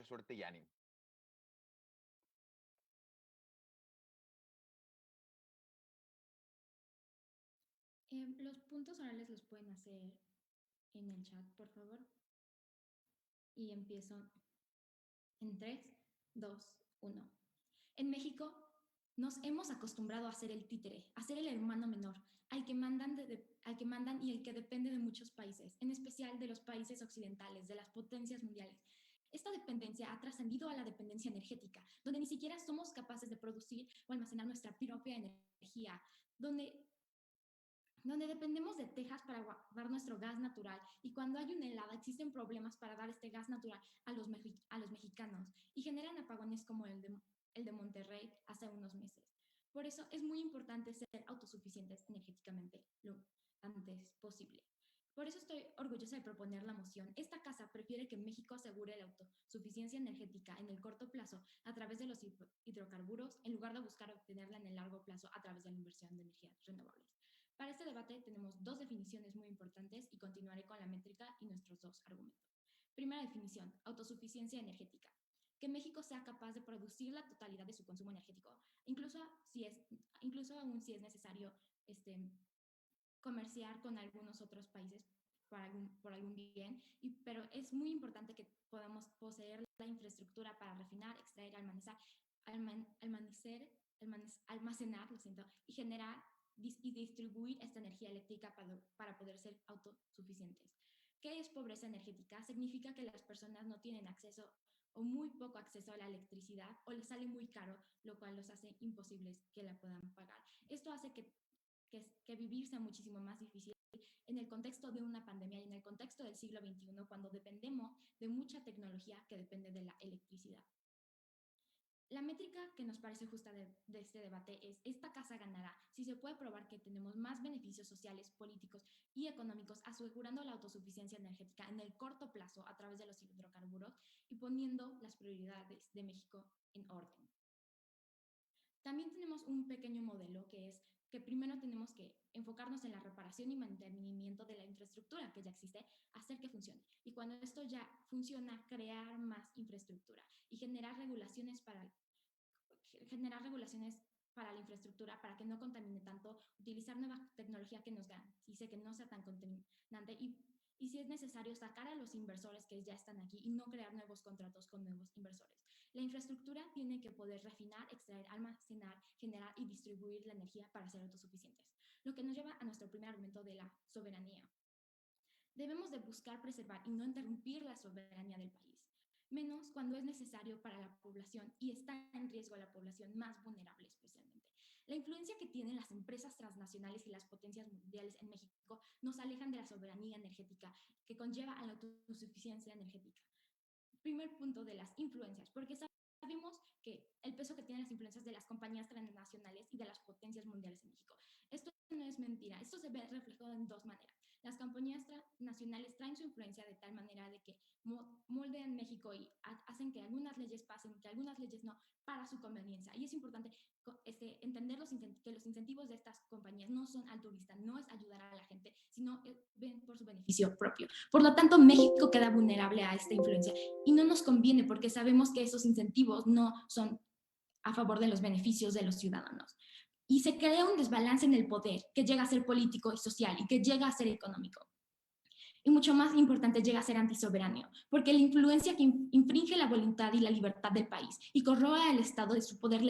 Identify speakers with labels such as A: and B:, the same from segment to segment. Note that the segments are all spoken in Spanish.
A: suerte y ánimo.
B: Los puntos orales los pueden hacer en el chat, por favor. Y empiezo en 3, 2, 1. En México nos hemos acostumbrado a ser el títere, a ser el hermano menor, al que mandan y el que depende de muchos países, en especial de los países occidentales, de las potencias mundiales. Esta dependencia ha trascendido a la dependencia energética, donde ni siquiera somos capaces de producir o almacenar nuestra propia energía, donde dependemos de Texas para guardar nuestro gas natural, y cuando hay una helada existen problemas para dar este gas natural a los mexicanos y generan apagones como el de Monterrey hace unos meses. Por eso es muy importante ser autosuficientes energéticamente lo antes posible. Por eso estoy orgullosa de proponer la moción. Esta casa prefiere que México asegure la autosuficiencia energética en el corto plazo a través de los hidrocarburos, en lugar de buscar obtenerla en el largo plazo a través de la inversión de energías renovables. Para este debate tenemos dos definiciones muy importantes y continuaré con la métrica y nuestros dos argumentos. Primera definición, autosuficiencia energética. Que México sea capaz de producir la totalidad de su consumo energético, incluso aún si es necesario comerciar con algunos otros países por algún bien, pero es muy importante que podamos poseer la infraestructura para refinar, extraer, almacenar, y generar y distribuir esta energía eléctrica para poder ser autosuficientes. ¿Qué es pobreza energética? Significa que las personas no tienen acceso o muy poco acceso a la electricidad, o les sale muy caro, lo cual los hace imposibles que la puedan pagar. Esto hace que vivir sea muchísimo más difícil en el contexto de una pandemia y en el contexto del siglo XXI, cuando dependemos de mucha tecnología que depende de la electricidad. La métrica que nos parece justa de este debate es: esta casa ganará si se puede probar que tenemos más beneficios sociales, políticos y económicos asegurando la autosuficiencia energética en el corto plazo a través de los hidrocarburos y poniendo las prioridades de México en orden. También tenemos un pequeño modelo que es que primero tenemos que enfocarnos en la reparación y mantenimiento de la infraestructura que ya existe, hacer que funcione. Y cuando esto ya funciona, crear más infraestructura y generar regulaciones para la infraestructura para que no contamine tanto, utilizar nueva tecnología que nos garantice que no sea tan contaminante y si es necesario sacar a los inversores que ya están aquí y no crear nuevos contratos con nuevos inversores. La infraestructura tiene que poder refinar, extraer, almacenar, generar y distribuir la energía para ser autosuficientes. Lo que nos lleva a nuestro primer argumento de la soberanía. Debemos de buscar preservar y no interrumpir la soberanía del país, menos cuando es necesario para la población y está en riesgo la población más vulnerable especialmente. La influencia que tienen las empresas transnacionales y las potencias mundiales en México nos alejan de la soberanía energética que conlleva a la autosuficiencia energética. Primer punto de las influencias, porque sabemos que el peso que tienen las influencias de las compañías transnacionales y de las potencias mundiales en México. Esto no es mentira, esto se ve reflejado en dos maneras. Las compañías nacionales traen su influencia de tal manera de que moldean México y hacen que algunas leyes pasen, que algunas leyes no, para su conveniencia. Y es importante entender que los incentivos de estas compañías no son altruistas, no es ayudar a la gente, sino ven por su beneficio propio. Por lo tanto, México queda vulnerable a esta influencia y no nos conviene porque sabemos que esos incentivos no son a favor de los beneficios de los ciudadanos. Y se crea un desbalance en el poder que llega a ser político y social y que llega a ser económico. Y mucho más importante, llega a ser antisoberano, porque la influencia que infringe la voluntad y la libertad del país y corroa al Estado de su poder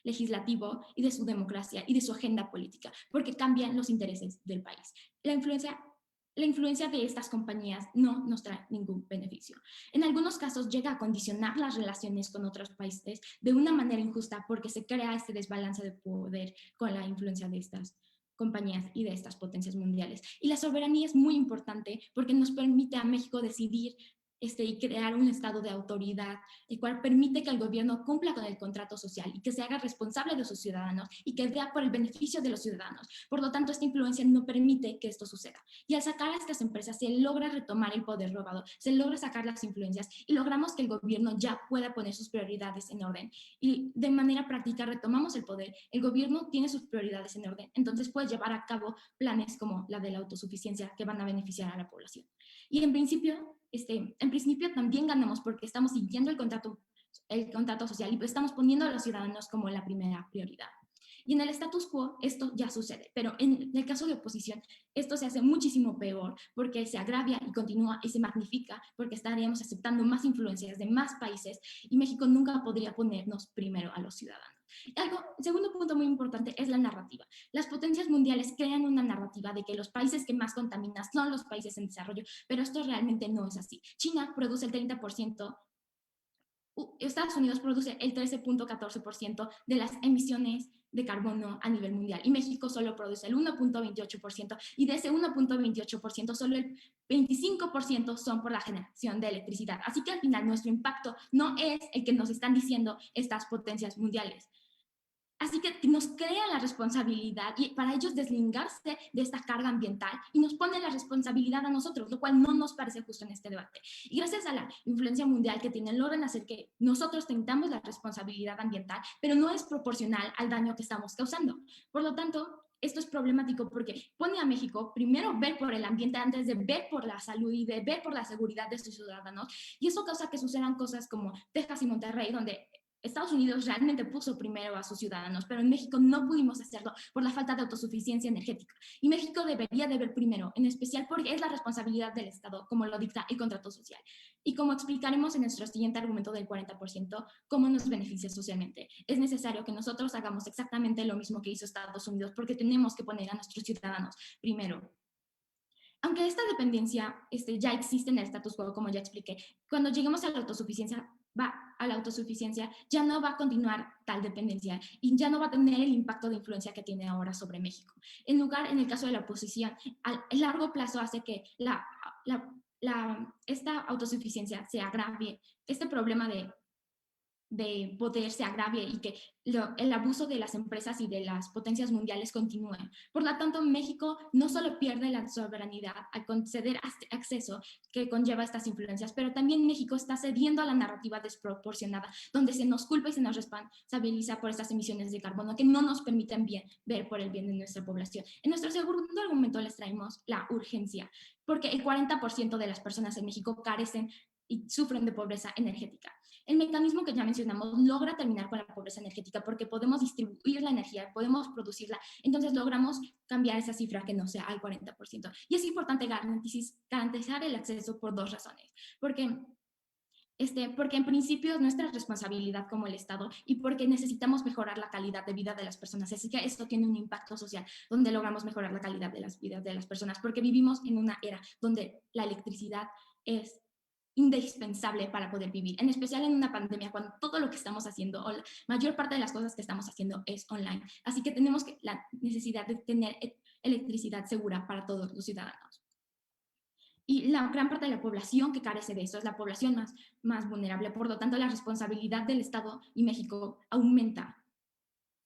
B: legislativo y de su democracia y de su agenda política, porque cambian los intereses del país. La influencia de estas compañías no nos trae ningún beneficio. En algunos casos llega a condicionar las relaciones con otros países de una manera injusta porque se crea este desbalance de poder con la influencia de estas compañías y de estas potencias mundiales. Y la soberanía es muy importante porque nos permite a México decidir y crear un estado de autoridad, el cual permite que el gobierno cumpla con el contrato social y que se haga responsable de sus ciudadanos y que vea por el beneficio de los ciudadanos. Por lo tanto, esta influencia no permite que esto suceda. Y al sacar a estas empresas se logra retomar el poder robado, se logra sacar las influencias y logramos que el gobierno ya pueda poner sus prioridades en orden. Y de manera práctica retomamos el poder, el gobierno tiene sus prioridades en orden, entonces puede llevar a cabo planes como la de la autosuficiencia que van a beneficiar a la población. Y en principio, en principio también ganamos porque estamos siguiendo el contrato social y estamos poniendo a los ciudadanos como la primera prioridad. Y en el status quo esto ya sucede, pero en el caso de oposición esto se hace muchísimo peor porque se agravia y continúa y se magnifica porque estaríamos aceptando más influencias de más países y México nunca podría ponernos primero a los ciudadanos. El segundo punto muy importante es la narrativa. Las potencias mundiales crean una narrativa de que los países que más contaminan son los países en desarrollo, pero esto realmente no es así. China produce el 30%, Estados Unidos produce el 13.14% de las emisiones de carbono a nivel mundial y México solo produce el 1.28% y de ese 1.28% solo el 25% son por la generación de electricidad. Así que al final nuestro impacto no es el que nos están diciendo estas potencias mundiales. Así que nos crean la responsabilidad y para ellos deslindarse de esta carga ambiental y nos ponen la responsabilidad a nosotros, lo cual no nos parece justo en este debate. Y gracias a la influencia mundial que tienen, logran hacer que nosotros tengamos la responsabilidad ambiental, pero no es proporcional al daño que estamos causando. Por lo tanto, esto es problemático porque pone a México primero ver por el ambiente antes de ver por la salud y de ver por la seguridad de sus ciudadanos. Y eso causa que sucedan cosas como Texas y Monterrey, donde Estados Unidos realmente puso primero a sus ciudadanos, pero en México no pudimos hacerlo por la falta de autosuficiencia energética. Y México debería de ver primero, en especial porque es la responsabilidad del Estado, como lo dicta el contrato social. Y como explicaremos en nuestro siguiente argumento del 40%, cómo nos beneficia socialmente. Es necesario que nosotros hagamos exactamente lo mismo que hizo Estados Unidos, porque tenemos que poner a nuestros ciudadanos primero. Aunque esta dependencia ya existe en el status quo, como ya expliqué, cuando lleguemos a la autosuficiencia, ya no va a continuar tal dependencia y ya no va a tener el impacto de influencia que tiene ahora sobre México. En lugar, en el caso de la oposición, a largo plazo hace que esta autosuficiencia se agravie, este problema de poder se agravie y que el abuso de las empresas y de las potencias mundiales continúe. Por lo tanto, México no solo pierde la soberanía al conceder acceso que conlleva estas influencias, pero también México está cediendo a la narrativa desproporcionada, donde se nos culpa y se nos responsabiliza por estas emisiones de carbono que no nos permiten ver por el bien de nuestra población. En nuestro segundo argumento les traemos la urgencia, porque el 40% de las personas en México carecen y sufren de pobreza energética. El mecanismo que ya mencionamos logra terminar con la pobreza energética porque podemos distribuir la energía, podemos producirla, entonces logramos cambiar esa cifra que no sea al 40%. Y es importante garantizar el acceso por dos razones, porque en principio es nuestra responsabilidad como el Estado y porque necesitamos mejorar la calidad de vida de las personas. Así que esto tiene un impacto social donde logramos mejorar la calidad de las vidas de las personas porque vivimos en una era donde la electricidad es indispensable para poder vivir, en especial en una pandemia cuando todo lo que estamos haciendo o la mayor parte de las cosas que estamos haciendo es online. Así que tenemos la necesidad de tener electricidad segura para todos los ciudadanos. Y la gran parte de la población que carece de eso es la población más vulnerable. Por lo tanto, la responsabilidad del Estado y México aumenta.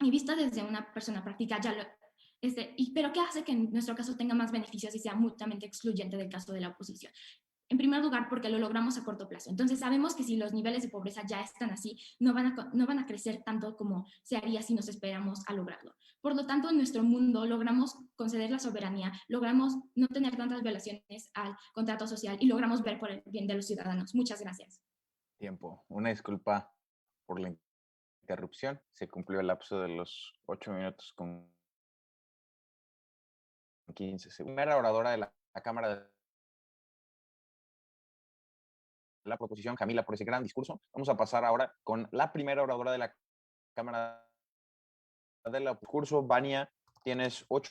B: Y vista desde una persona práctica, pero ¿qué hace que en nuestro caso tenga más beneficios y sea mutuamente excluyente del caso de la oposición? En primer lugar, porque lo logramos a corto plazo. Entonces, sabemos que si los niveles de pobreza ya están así, no van a crecer tanto como se haría si nos esperamos a lograrlo. Por lo tanto, en nuestro mundo logramos conceder la soberanía, logramos no tener tantas violaciones al contrato social y logramos ver por el bien de los ciudadanos. Muchas gracias.
A: Tiempo. Una disculpa por la interrupción. Se cumplió el lapso de los 8 minutos con 15 segundos. Primera oradora de la Cámara de la proposición, Camila, por ese gran discurso. Vamos a pasar ahora con la primera oradora de la Cámara del discurso. Vania, tienes 8.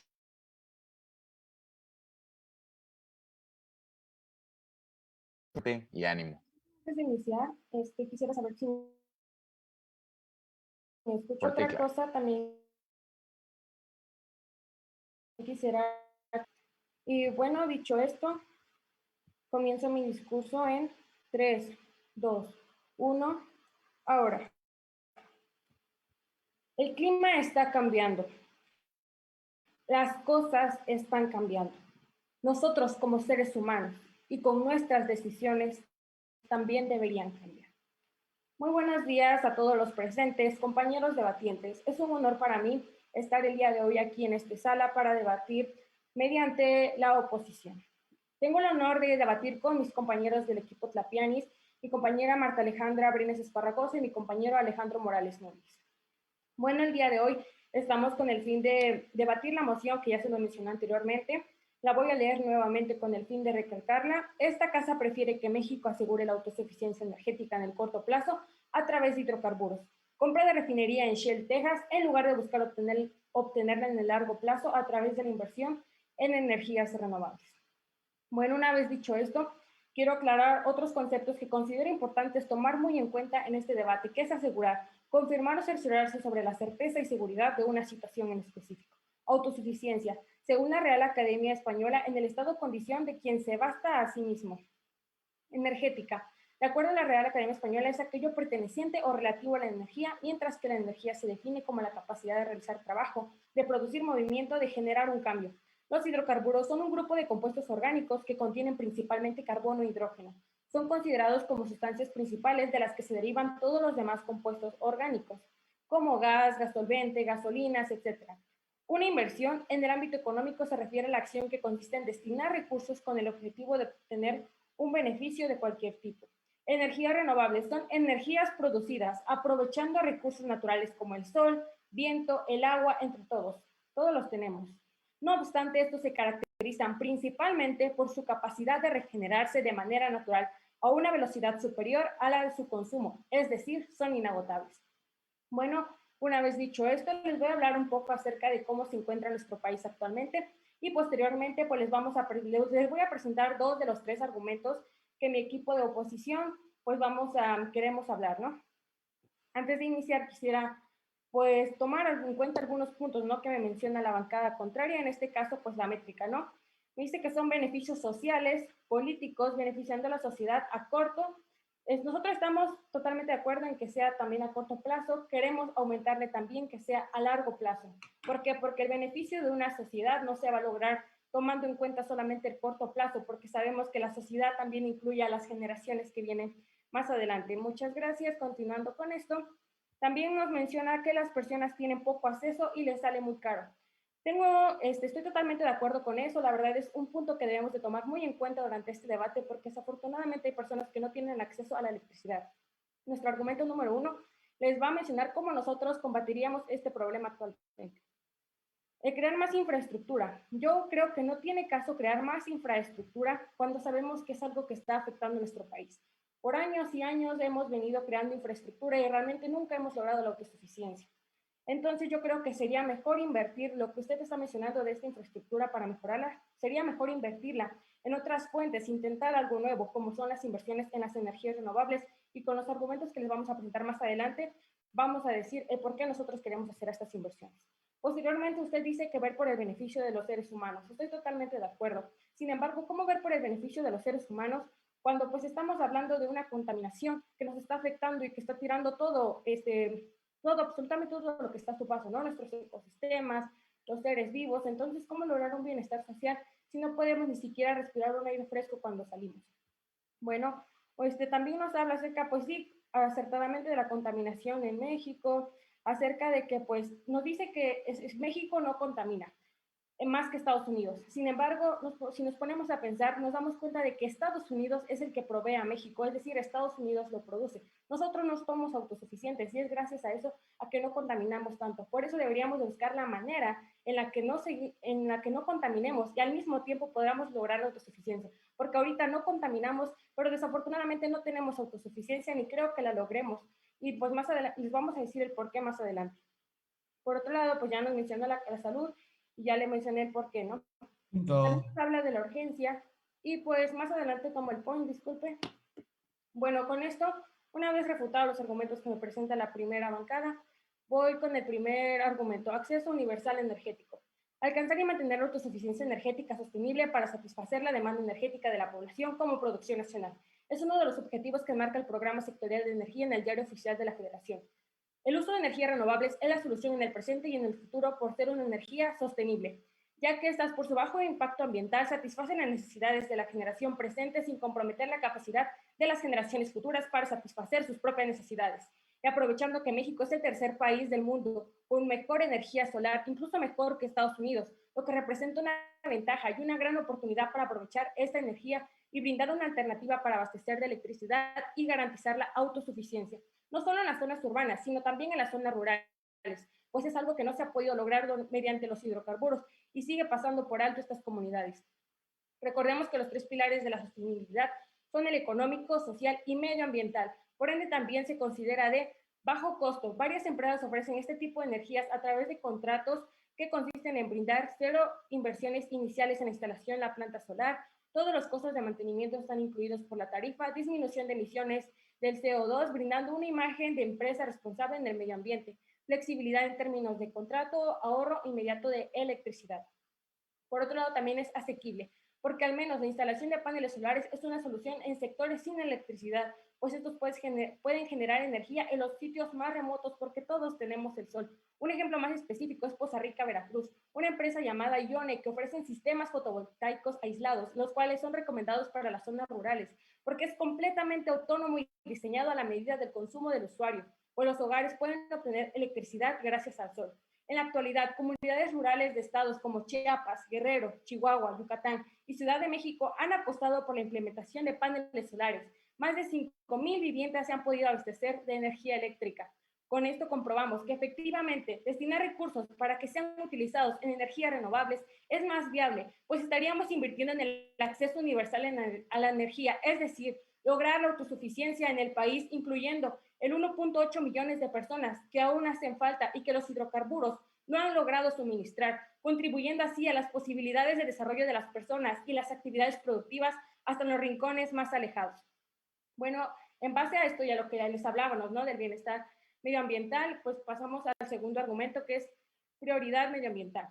A: Y ánimo.
C: Antes de iniciar, quisiera saber si me escucho.
A: Fuerte y
C: Otra
A: claro.
C: cosa también quisiera. Y bueno, dicho esto, comienzo mi discurso en 3, 2, 1. Ahora, el clima está cambiando. Las cosas están cambiando. Nosotros como seres humanos y con nuestras decisiones también deberían cambiar. Muy buenos días a todos los presentes, compañeros debatientes. Es un honor para mí estar el día de hoy aquí en esta sala para debatir mediante la oposición. Tengo el honor de debatir con mis compañeros del equipo Tlapianis, mi compañera Marta Alejandra Brines Esparragosa y mi compañero Alejandro Morales Núñez. Bueno, el día de hoy estamos con el fin de debatir la moción que ya se lo mencionó anteriormente. La voy a leer nuevamente con el fin de recalcarla. Esta casa prefiere que México asegure la autosuficiencia energética en el corto plazo a través de hidrocarburos. Compra de refinería en Shell, Texas, en lugar de buscar obtenerla en el largo plazo a través de la inversión en energías renovables. Bueno, una vez dicho esto, quiero aclarar otros conceptos que considero importantes tomar muy en cuenta en este debate, que es asegurar, confirmar o cerciorarse sobre la certeza y seguridad de una situación en específico. Autosuficiencia, según la Real Academia Española, en el estado o condición de quien se basta a sí mismo. Energética, de acuerdo a la Real Academia Española, es aquello perteneciente o relativo a la energía, mientras que la energía se define como la capacidad de realizar trabajo, de producir movimiento, de generar un cambio. Los hidrocarburos son un grupo de compuestos orgánicos que contienen principalmente carbono e hidrógeno. Son considerados como sustancias principales de las que se derivan todos los demás compuestos orgánicos, como gas, gas solvente, gasolinas, etc. Una inversión en el ámbito económico se refiere a la acción que consiste en destinar recursos con el objetivo de obtener un beneficio de cualquier tipo. Energías renovables son energías producidas aprovechando recursos naturales como el sol, viento, el agua, entre todos. Todos los tenemos. No obstante, estos se caracterizan principalmente por su capacidad de regenerarse de manera natural a una velocidad superior a la de su consumo, es decir, son inagotables. Bueno, una vez dicho esto, les voy a hablar un poco acerca de cómo se encuentra nuestro país actualmente y posteriormente pues les voy a presentar 2 de los 3 argumentos que mi equipo de oposición pues queremos hablar, ¿no? Antes de iniciar quisiera pues tomar en cuenta algunos puntos, ¿no? Que me menciona la bancada contraria, en este caso pues la métrica, ¿no? Me dice que son beneficios sociales, políticos, beneficiando a la sociedad a corto. Nosotros estamos totalmente de acuerdo en que sea también a corto plazo, queremos aumentarle también que sea a largo plazo. ¿Por qué? Porque el beneficio de una sociedad no se va a lograr tomando en cuenta solamente el corto plazo, porque sabemos que la sociedad también incluye a las generaciones que vienen más adelante. Muchas gracias. Continuando con esto, también nos menciona que las personas tienen poco acceso y les sale muy caro. Estoy totalmente de acuerdo con eso. La verdad es un punto que debemos de tomar muy en cuenta durante este debate porque desafortunadamente hay personas que no tienen acceso a la electricidad. Nuestro argumento número 1 les va a mencionar cómo nosotros combatiríamos este problema actualmente. Crear más infraestructura. Yo creo que no tiene caso crear más infraestructura cuando sabemos que es algo que está afectando a nuestro país. Por años y años hemos venido creando infraestructura y realmente nunca hemos logrado la autosuficiencia. Entonces yo creo que sería mejor invertir lo que usted está mencionando de esta infraestructura para mejorarla, sería mejor invertirla en otras fuentes, intentar algo nuevo, como son las inversiones en las energías renovables, y con los argumentos que les vamos a presentar más adelante, vamos a decir el por qué nosotros queremos hacer estas inversiones. Posteriormente, usted dice que ver por el beneficio de los seres humanos. Estoy totalmente de acuerdo. Sin embargo, ¿cómo ver por el beneficio de los seres humanos cuando pues estamos hablando de una contaminación que nos está afectando y que está tirando todo, absolutamente todo lo que está a su paso, ¿no? Nuestros ecosistemas, los seres vivos. Entonces, ¿cómo lograr un bienestar social si no podemos ni siquiera respirar un aire fresco cuando salimos? Bueno, también nos habla acerca, pues sí, acertadamente de la contaminación en México, acerca de que pues nos dice que México no contamina más que Estados Unidos. Sin embargo, si nos ponemos a pensar, nos damos cuenta de que Estados Unidos es el que provee a México, es decir, Estados Unidos lo produce. Nosotros no somos autosuficientes y es gracias a eso a que no contaminamos tanto. Por eso deberíamos de buscar la manera en la que no contaminemos y al mismo tiempo podamos lograr la autosuficiencia. Porque ahorita no contaminamos, pero desafortunadamente no tenemos autosuficiencia ni creo que la logremos. Y pues más adelante les vamos a decir el por qué más adelante. Por otro lado, pues ya nos mencionó la salud y ya le mencioné el por qué, ¿no? También se habla de la urgencia y pues más adelante tomo el point, disculpe. Bueno, con esto, una vez refutados los argumentos que me presenta la primera bancada, voy con el primer argumento, acceso universal energético. Alcanzar y mantener la autosuficiencia energética sostenible para satisfacer la demanda energética de la población como producción nacional. Es uno de los objetivos que marca el Programa Sectorial de Energía en el Diario Oficial de la Federación. El uso de energías renovables es la solución en el presente y en el futuro por ser una energía sostenible, ya que estas, por su bajo impacto ambiental, satisfacen las necesidades de la generación presente sin comprometer la capacidad de las generaciones futuras para satisfacer sus propias necesidades. Y aprovechando que México es el tercer país del mundo con mejor energía solar, incluso mejor que Estados Unidos, lo que representa una ventaja y una gran oportunidad para aprovechar esta energía y brindar una alternativa para abastecer de electricidad y garantizar la autosuficiencia, no solo en las zonas urbanas, sino también en las zonas rurales, pues es algo que no se ha podido lograr mediante los hidrocarburos y sigue pasando por alto estas comunidades. Recordemos que los tres pilares de la sostenibilidad son el económico, social y medioambiental. Por ende, también se considera de bajo costo. Varias empresas ofrecen este tipo de energías a través de contratos que consisten en brindar cero inversiones iniciales en la instalación de la planta solar. Todos los costos de mantenimiento están incluidos por la tarifa, disminución de emisiones del CO2, brindando una imagen de empresa responsable en el medio ambiente, flexibilidad en términos de contrato, ahorro inmediato de electricidad. Por otro lado, también es asequible, porque al menos la instalación de paneles solares es una solución en sectores sin electricidad, pues estos pueden generar energía en los sitios más remotos porque todos tenemos el sol. Un ejemplo más específico es Poza Rica, Veracruz, una empresa llamada Ione que ofrecen sistemas fotovoltaicos aislados, los cuales son recomendados para las zonas rurales, porque es completamente autónomo y diseñado a la medida del consumo del usuario, pues los hogares pueden obtener electricidad gracias al sol. En la actualidad, comunidades rurales de estados como Chiapas, Guerrero, Chihuahua, Yucatán y Ciudad de México han apostado por la implementación de paneles solares. Más de 5,000 viviendas se han podido abastecer de energía eléctrica. Con esto comprobamos que efectivamente destinar recursos para que sean utilizados en energías renovables es más viable, pues estaríamos invirtiendo en el acceso universal a la energía, es decir, lograr la autosuficiencia en el país, incluyendo el 1.8 millones de personas que aún hacen falta y que los hidrocarburos no han logrado suministrar, contribuyendo así a las posibilidades de desarrollo de las personas y las actividades productivas hasta en los rincones más alejados. Bueno, en base a esto y a lo que ya les hablábamos, ¿no?, del bienestar medioambiental, pues pasamos al segundo argumento, que es prioridad medioambiental.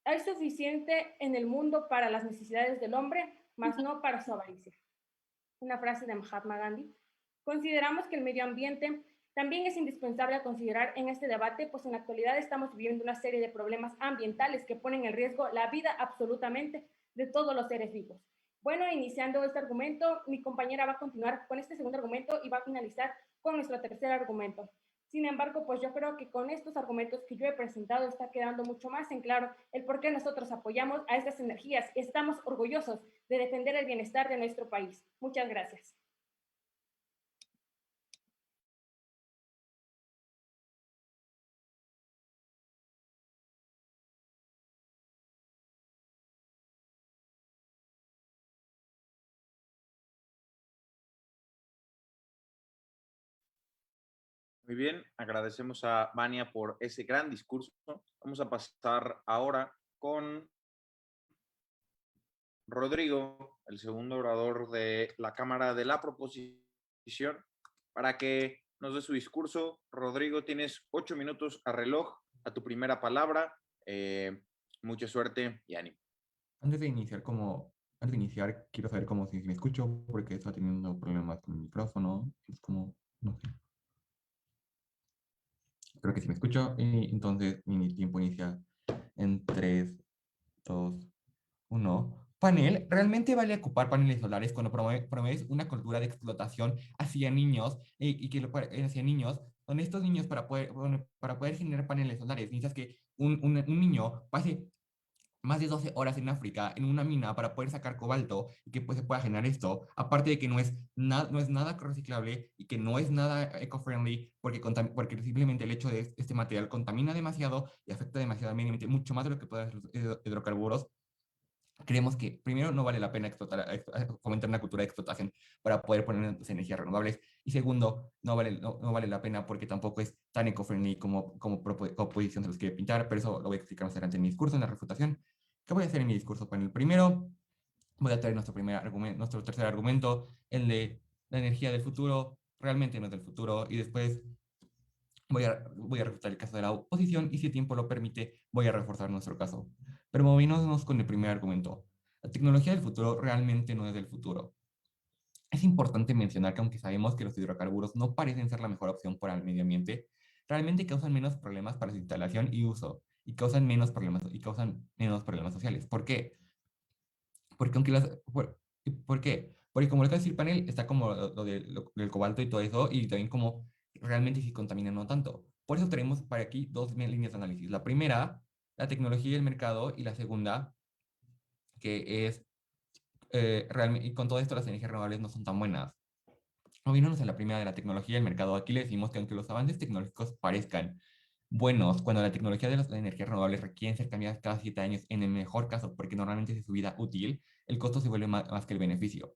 C: Hay suficiente en el mundo para las necesidades del hombre, mas no para su avaricia. Una frase de Mahatma Gandhi. Consideramos que el medio ambiente también es indispensable a considerar en este debate, pues en la actualidad estamos viviendo una serie de problemas ambientales que ponen en riesgo la vida absolutamente de todos los seres vivos. Bueno, iniciando este argumento, mi compañera va a continuar con este segundo argumento y va a finalizar con nuestro tercer argumento. Sin embargo, pues yo creo que con estos argumentos que yo he presentado está quedando mucho más en claro el por qué nosotros apoyamos a estas energías y estamos orgullosos de defender el bienestar de nuestro país. Muchas gracias.
A: Muy bien, agradecemos a Vania por ese gran discurso. Vamos a pasar ahora con Rodrigo, el segundo orador de la Cámara de la Proposición, para que nos dé su discurso. Rodrigo, tienes 8 minutos a reloj, a tu primera palabra. Mucha suerte y ánimo.
D: Antes de iniciar, quiero saber si me escucho, porque está teniendo problemas con el micrófono. Es como, no sé. Creo que sí me escucho. Y entonces mi tiempo inicia en 3, 2, 1. Panel, ¿realmente vale ocupar paneles solares cuando promueves una cultura de explotación hacia niños hacia niños, donde estos niños para poder generar paneles solares necesitas que un niño pase más de 12 horas en África en una mina para poder sacar cobalto y que pues se pueda generar esto, aparte de que no es nada reciclable y que no es nada eco-friendly porque simplemente el hecho de este material contamina demasiado y afecta demasiado al medio ambiente, mucho más de lo que pueden hacer los hidrocarburos. Creemos que primero no vale la pena fomentar una cultura de explotación para poder poner energías renovables, y segundo, no vale la pena porque tampoco es tan eco-friendly como proposición se los quiere pintar, pero eso lo voy a explicar más adelante en mi discurso, en la refutación. ¿Qué voy a hacer en mi discurso? Pues en el primero voy a traer nuestro tercer argumento, el de la energía del futuro, realmente no es del futuro, y después voy a refutar el caso de la oposición y, si el tiempo lo permite, voy a reforzar nuestro caso. Pero moviéndonos con el primer argumento. La tecnología del futuro realmente no es del futuro. Es importante mencionar que, aunque sabemos que los hidrocarburos no parecen ser la mejor opción para el medio ambiente, realmente causan menos problemas para su instalación y uso, y causan menos problemas sociales. ¿Por qué? Porque ¿por qué? Porque, como lo que decir panel, está como lo del cobalto y todo eso, y también como realmente si contamina no tanto. Por eso tenemos para aquí dos líneas de análisis. La primera la tecnología y el mercado, y la segunda, que es, realmente, y con todo esto las energías renovables no son tan buenas. Moviéndonos en la primera de la tecnología y el mercado, aquí le decimos que aunque los avances tecnológicos parezcan buenos, cuando la tecnología de las energías renovables requieren ser cambiadas cada 7 años, en el mejor caso, porque normalmente es de su vida útil, el costo se vuelve más que el beneficio.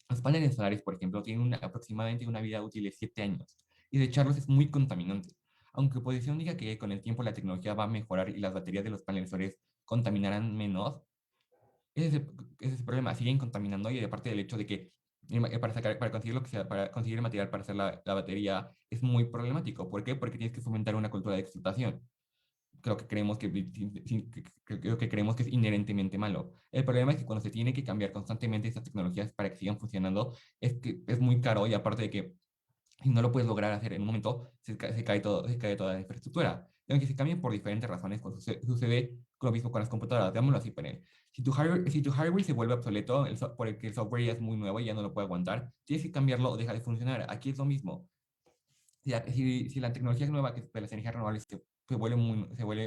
D: Los paneles solares, por ejemplo, tienen aproximadamente una vida útil de 7 años, y desecharlos es muy contaminante. Aunque oposición diga que con el tiempo la tecnología va a mejorar y las baterías de los paneles solares contaminarán menos, ese es el problema, siguen contaminando, y aparte del hecho de que para conseguir lo que sea, para conseguir el material para hacer la batería es muy problemático. ¿Por qué? Porque tienes que fomentar una cultura de explotación. Creo que creemos creo que creemos que es inherentemente malo. El problema es que cuando se tiene que cambiar constantemente estas tecnologías para que sigan funcionando, es que es muy caro, y aparte de que si no lo puedes lograr hacer en un momento, se cae toda la infraestructura. Y aunque se cambien por diferentes razones, pues sucede lo mismo con las computadoras. Digámoslo así, Panel. Si tu hardware se vuelve obsoleto, por el que el software ya es muy nuevo y ya no lo puede aguantar, tienes que cambiarlo o deja de funcionar. Aquí es lo mismo. Si la tecnología es nueva, que de las energías renovables se vuelve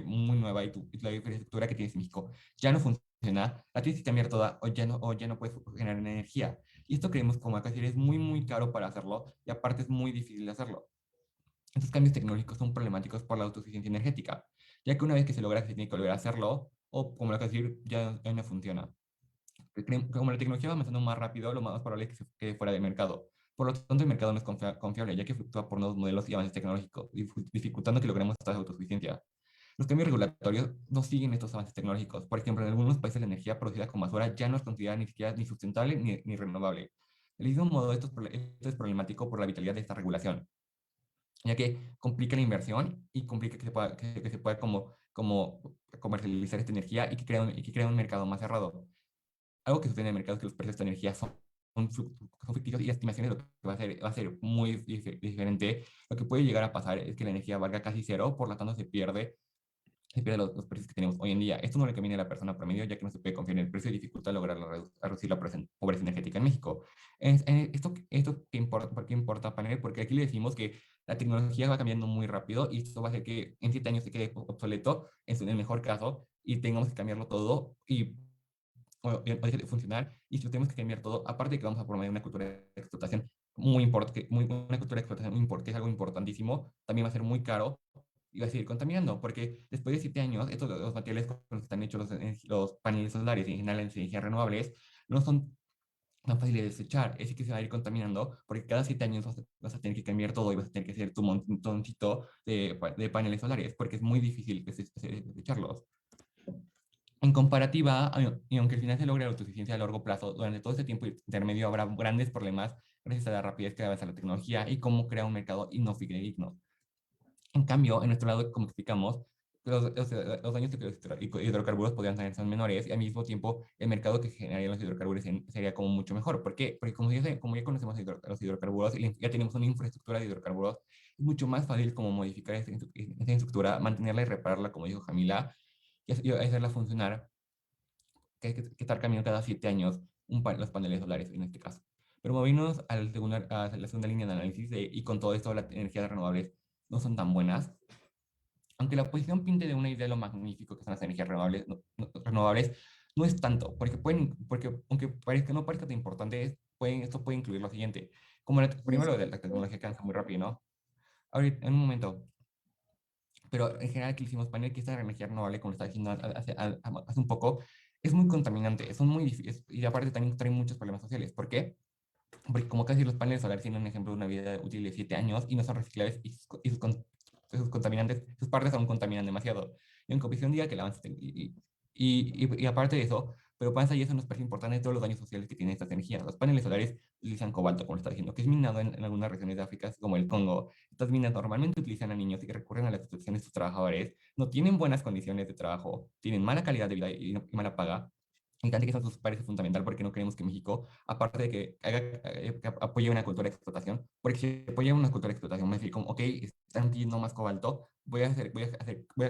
D: muy nueva, y la infraestructura que tienes en México ya no funciona, la tienes que cambiar toda, o ya no puedes generar energía. Y esto creemos como acá es muy, muy caro para hacerlo, y aparte es muy difícil de hacerlo. Estos cambios tecnológicos son problemáticos por la autosuficiencia energética, ya que una vez que se logra, se tiene que volver a hacerlo, o como lo que decir, ya no funciona. Como la tecnología va avanzando más rápido, lo más probable es que se quede fuera del mercado. Por lo tanto, el mercado no es confiable, ya que fluctúa por nuevos modelos y avances tecnológicos, dificultando que logremos esta autosuficiencia. Los cambios regulatorios no siguen estos avances tecnológicos. Por ejemplo, en algunos países la energía producida con basura ya no es considerada ni siquiera ni sustentable ni renovable. Del mismo modo, esto es problemático por la vitalidad de esta regulación, ya que complica la inversión y complica que se pueda como comercializar esta energía, y que crea un mercado más cerrado. Algo que sucede en el mercado es que los precios de esta energía son ficticios, y la estimación de lo que va a ser muy diferente. Lo que puede llegar a pasar es que la energía valga casi cero, por lo tanto se pierde los precios que tenemos hoy en día. Esto no le conviene a la persona promedio, ya que no se puede confiar en el precio y dificulta lograr reducir la pobreza energética en México. ¿Por qué importa, Panel? Porque aquí le decimos que la tecnología va cambiando muy rápido, y esto va a hacer que en 7 años se quede obsoleto, en el mejor caso, y tengamos que cambiarlo todo, o deje de funcionar, y si lo tenemos que cambiar todo, aparte de que vamos a promover una cultura de explotación muy importante, una cultura de explotación que es algo importantísimo, también va a ser muy caro y va a seguir contaminando, porque después de 7 años, los materiales con los que están hechos los paneles solares y en general las energías renovables no son tan fáciles de desechar. Es decir, que se va a ir contaminando, porque cada 7 años vas a tener que cambiar todo, y vas a tener que hacer tu montoncito de paneles solares, porque es muy difícil desecharlos. En comparativa, y aunque al final se logre la autosuficiencia a largo plazo, durante todo este tiempo intermedio habrá grandes problemas gracias a la rapidez que avanza la tecnología y cómo crea un mercado no fidedigno. En cambio, en nuestro lado, como explicamos, los daños de los hidrocarburos podrían ser menores, y al mismo tiempo el mercado que generarían los hidrocarburos sería como mucho mejor. ¿Por qué? Porque como ya conocemos los hidrocarburos y ya tenemos una infraestructura de hidrocarburos, es mucho más fácil como modificar esta infraestructura, mantenerla y repararla, como dijo Jamila, y hacerla funcionar, que hay que estar cambiando cada 7 años los paneles solares en este caso. Pero moviéndonos a la segunda línea de análisis, y con todo esto las energías renovables no son tan buenas. Aunque la oposición pinte de una idea de lo magnífico que son las energías renovables, renovables, no es tanto, porque aunque no parezca tan importante, esto puede incluir lo siguiente, como primero lo de la tecnología que avanza muy rápido, ¿no? Ahorita, en un momento, pero en general que hicimos panel, que esta energía renovable, como lo estaba diciendo hace un poco, es muy contaminante, son muy difíciles, y aparte también traen muchos problemas sociales. ¿Por qué? Porque como casi los paneles solares tienen un ejemplo de una vida útil de 7 años y no son reciclables, sus contaminantes, sus partes aún contaminan demasiado. Y aunque opinión diga que el avance, y aparte de eso, pero pasa, y eso nos parece importante, todos los daños sociales que tienen estas energías. Los paneles solares utilizan cobalto, como lo está diciendo, que es minado en algunas regiones de África, como el Congo. Estas minas normalmente utilizan a niños y que recurren a la explotación de sus trabajadores, no tienen buenas condiciones de trabajo, tienen mala calidad de vida y mala paga. Y que eso nos parece fundamental, porque no queremos que México, aparte de que apoye una cultura de explotación, porque si apoya una cultura de explotación, me decir como, ok, están pidiendo más cobalto, voy a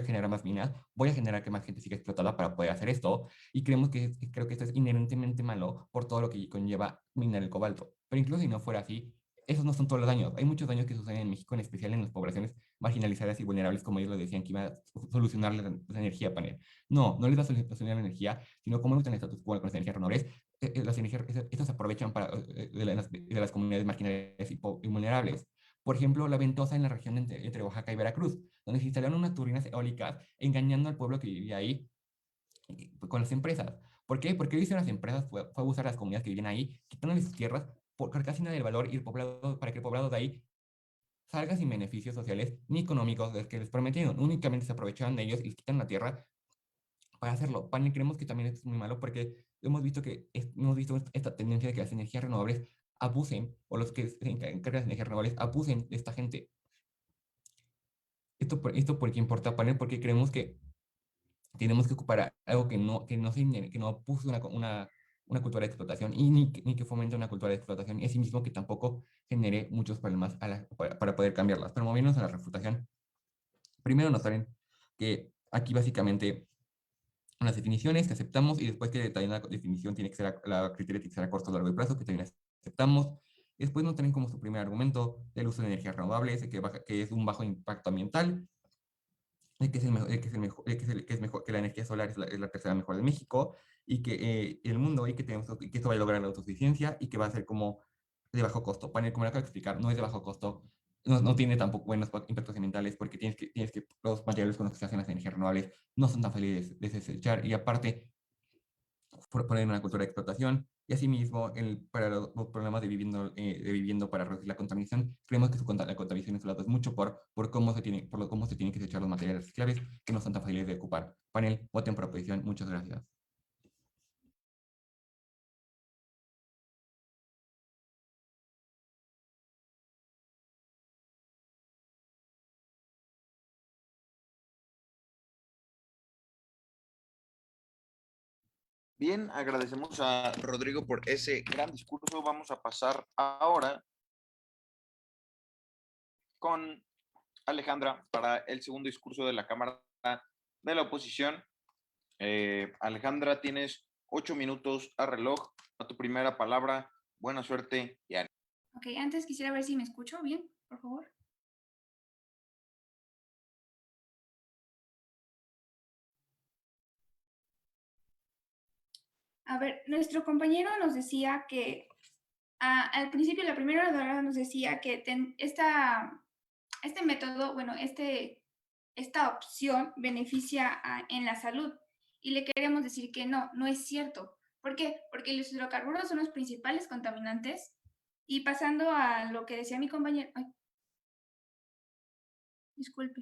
D: generar más minas, voy a generar que más gente siga explotada para poder hacer esto, y creo que esto es inherentemente malo por todo lo que conlleva minar el cobalto. Pero incluso si no fuera así, esos no son todos los daños. Hay muchos daños que suceden en México, en especial en las poblaciones marginalizadas y vulnerables, como ellos lo decían, que iba a solucionar la energía panel. No, no les va a solucionar la energía, sino como el status quo con las energías renovables. Las energías, estas se aprovechan de las comunidades marginales y vulnerables. Por ejemplo, la Ventosa en la región entre Oaxaca y Veracruz, donde se instalaron unas turbinas eólicas engañando al pueblo que vivía ahí con las empresas. ¿Por qué? Porque lo hicieron las empresas, fue abusar a las comunidades que vivían ahí, quitándoles sus tierras por casi nada del valor y el poblado, para que el poblado de ahí salga sin beneficios sociales ni económicos de los que les prometieron. Únicamente se aprovechaban de ellos y les quitan la tierra para hacerlo. Panel, creemos que también es muy malo porque hemos visto hemos visto esta tendencia de que las energías renovables abusen, o los que se encargan de las energías renovables abusen de esta gente. Esto porque importa, Panel, porque creemos que tenemos que ocupar algo que no puso una cultura de explotación y ni que fomente una cultura de explotación y asimismo que tampoco genere muchos problemas para poder cambiarlas. Pero moviéndonos a la refutación, primero nos salen que aquí básicamente unas definiciones que aceptamos y después que también la definición tiene que ser, la criterio tiene que ser a corto o largo plazo, que también aceptamos. Después nos traen como su primer argumento del uso de energías renovables, que es un bajo impacto ambiental, que es el mejor, que es el mejor, que es mejor, que la energía solar es la tercera mejor de México y que el mundo y que que esto va a lograr la autosuficiencia y que va a ser como de bajo costo. Panel, como lo acabo de explicar, no es de bajo costo, no tiene tampoco buenos impactos ambientales porque los materiales con los que se hacen las energías renovables no son tan fáciles de desechar y aparte poner una cultura de explotación y asimismo para los problemas de viviendo para reducir la contaminación, creemos que la contaminación es mucho por cómo se tienen que desechar los materiales reciclables que no son tan fáciles de ocupar. Panel, voten por oposición. Muchas gracias.
A: Bien, agradecemos a Rodrigo por ese gran discurso. Vamos a pasar ahora con Alejandra para el segundo discurso de la Cámara de la Oposición. Alejandra, tienes 8 minutos a reloj. A tu primera palabra, buena suerte y ánimo.
E: Ok, antes quisiera ver si me escucho bien, por favor. A ver, nuestro compañero nos decía que al principio, la primera oradora nos decía que este método, bueno, esta opción beneficia en la salud. Y le queremos decir que no, no es cierto. ¿Por qué? Porque los hidrocarburos son los principales contaminantes. Y pasando a lo que decía mi compañero... Ay, disculpe.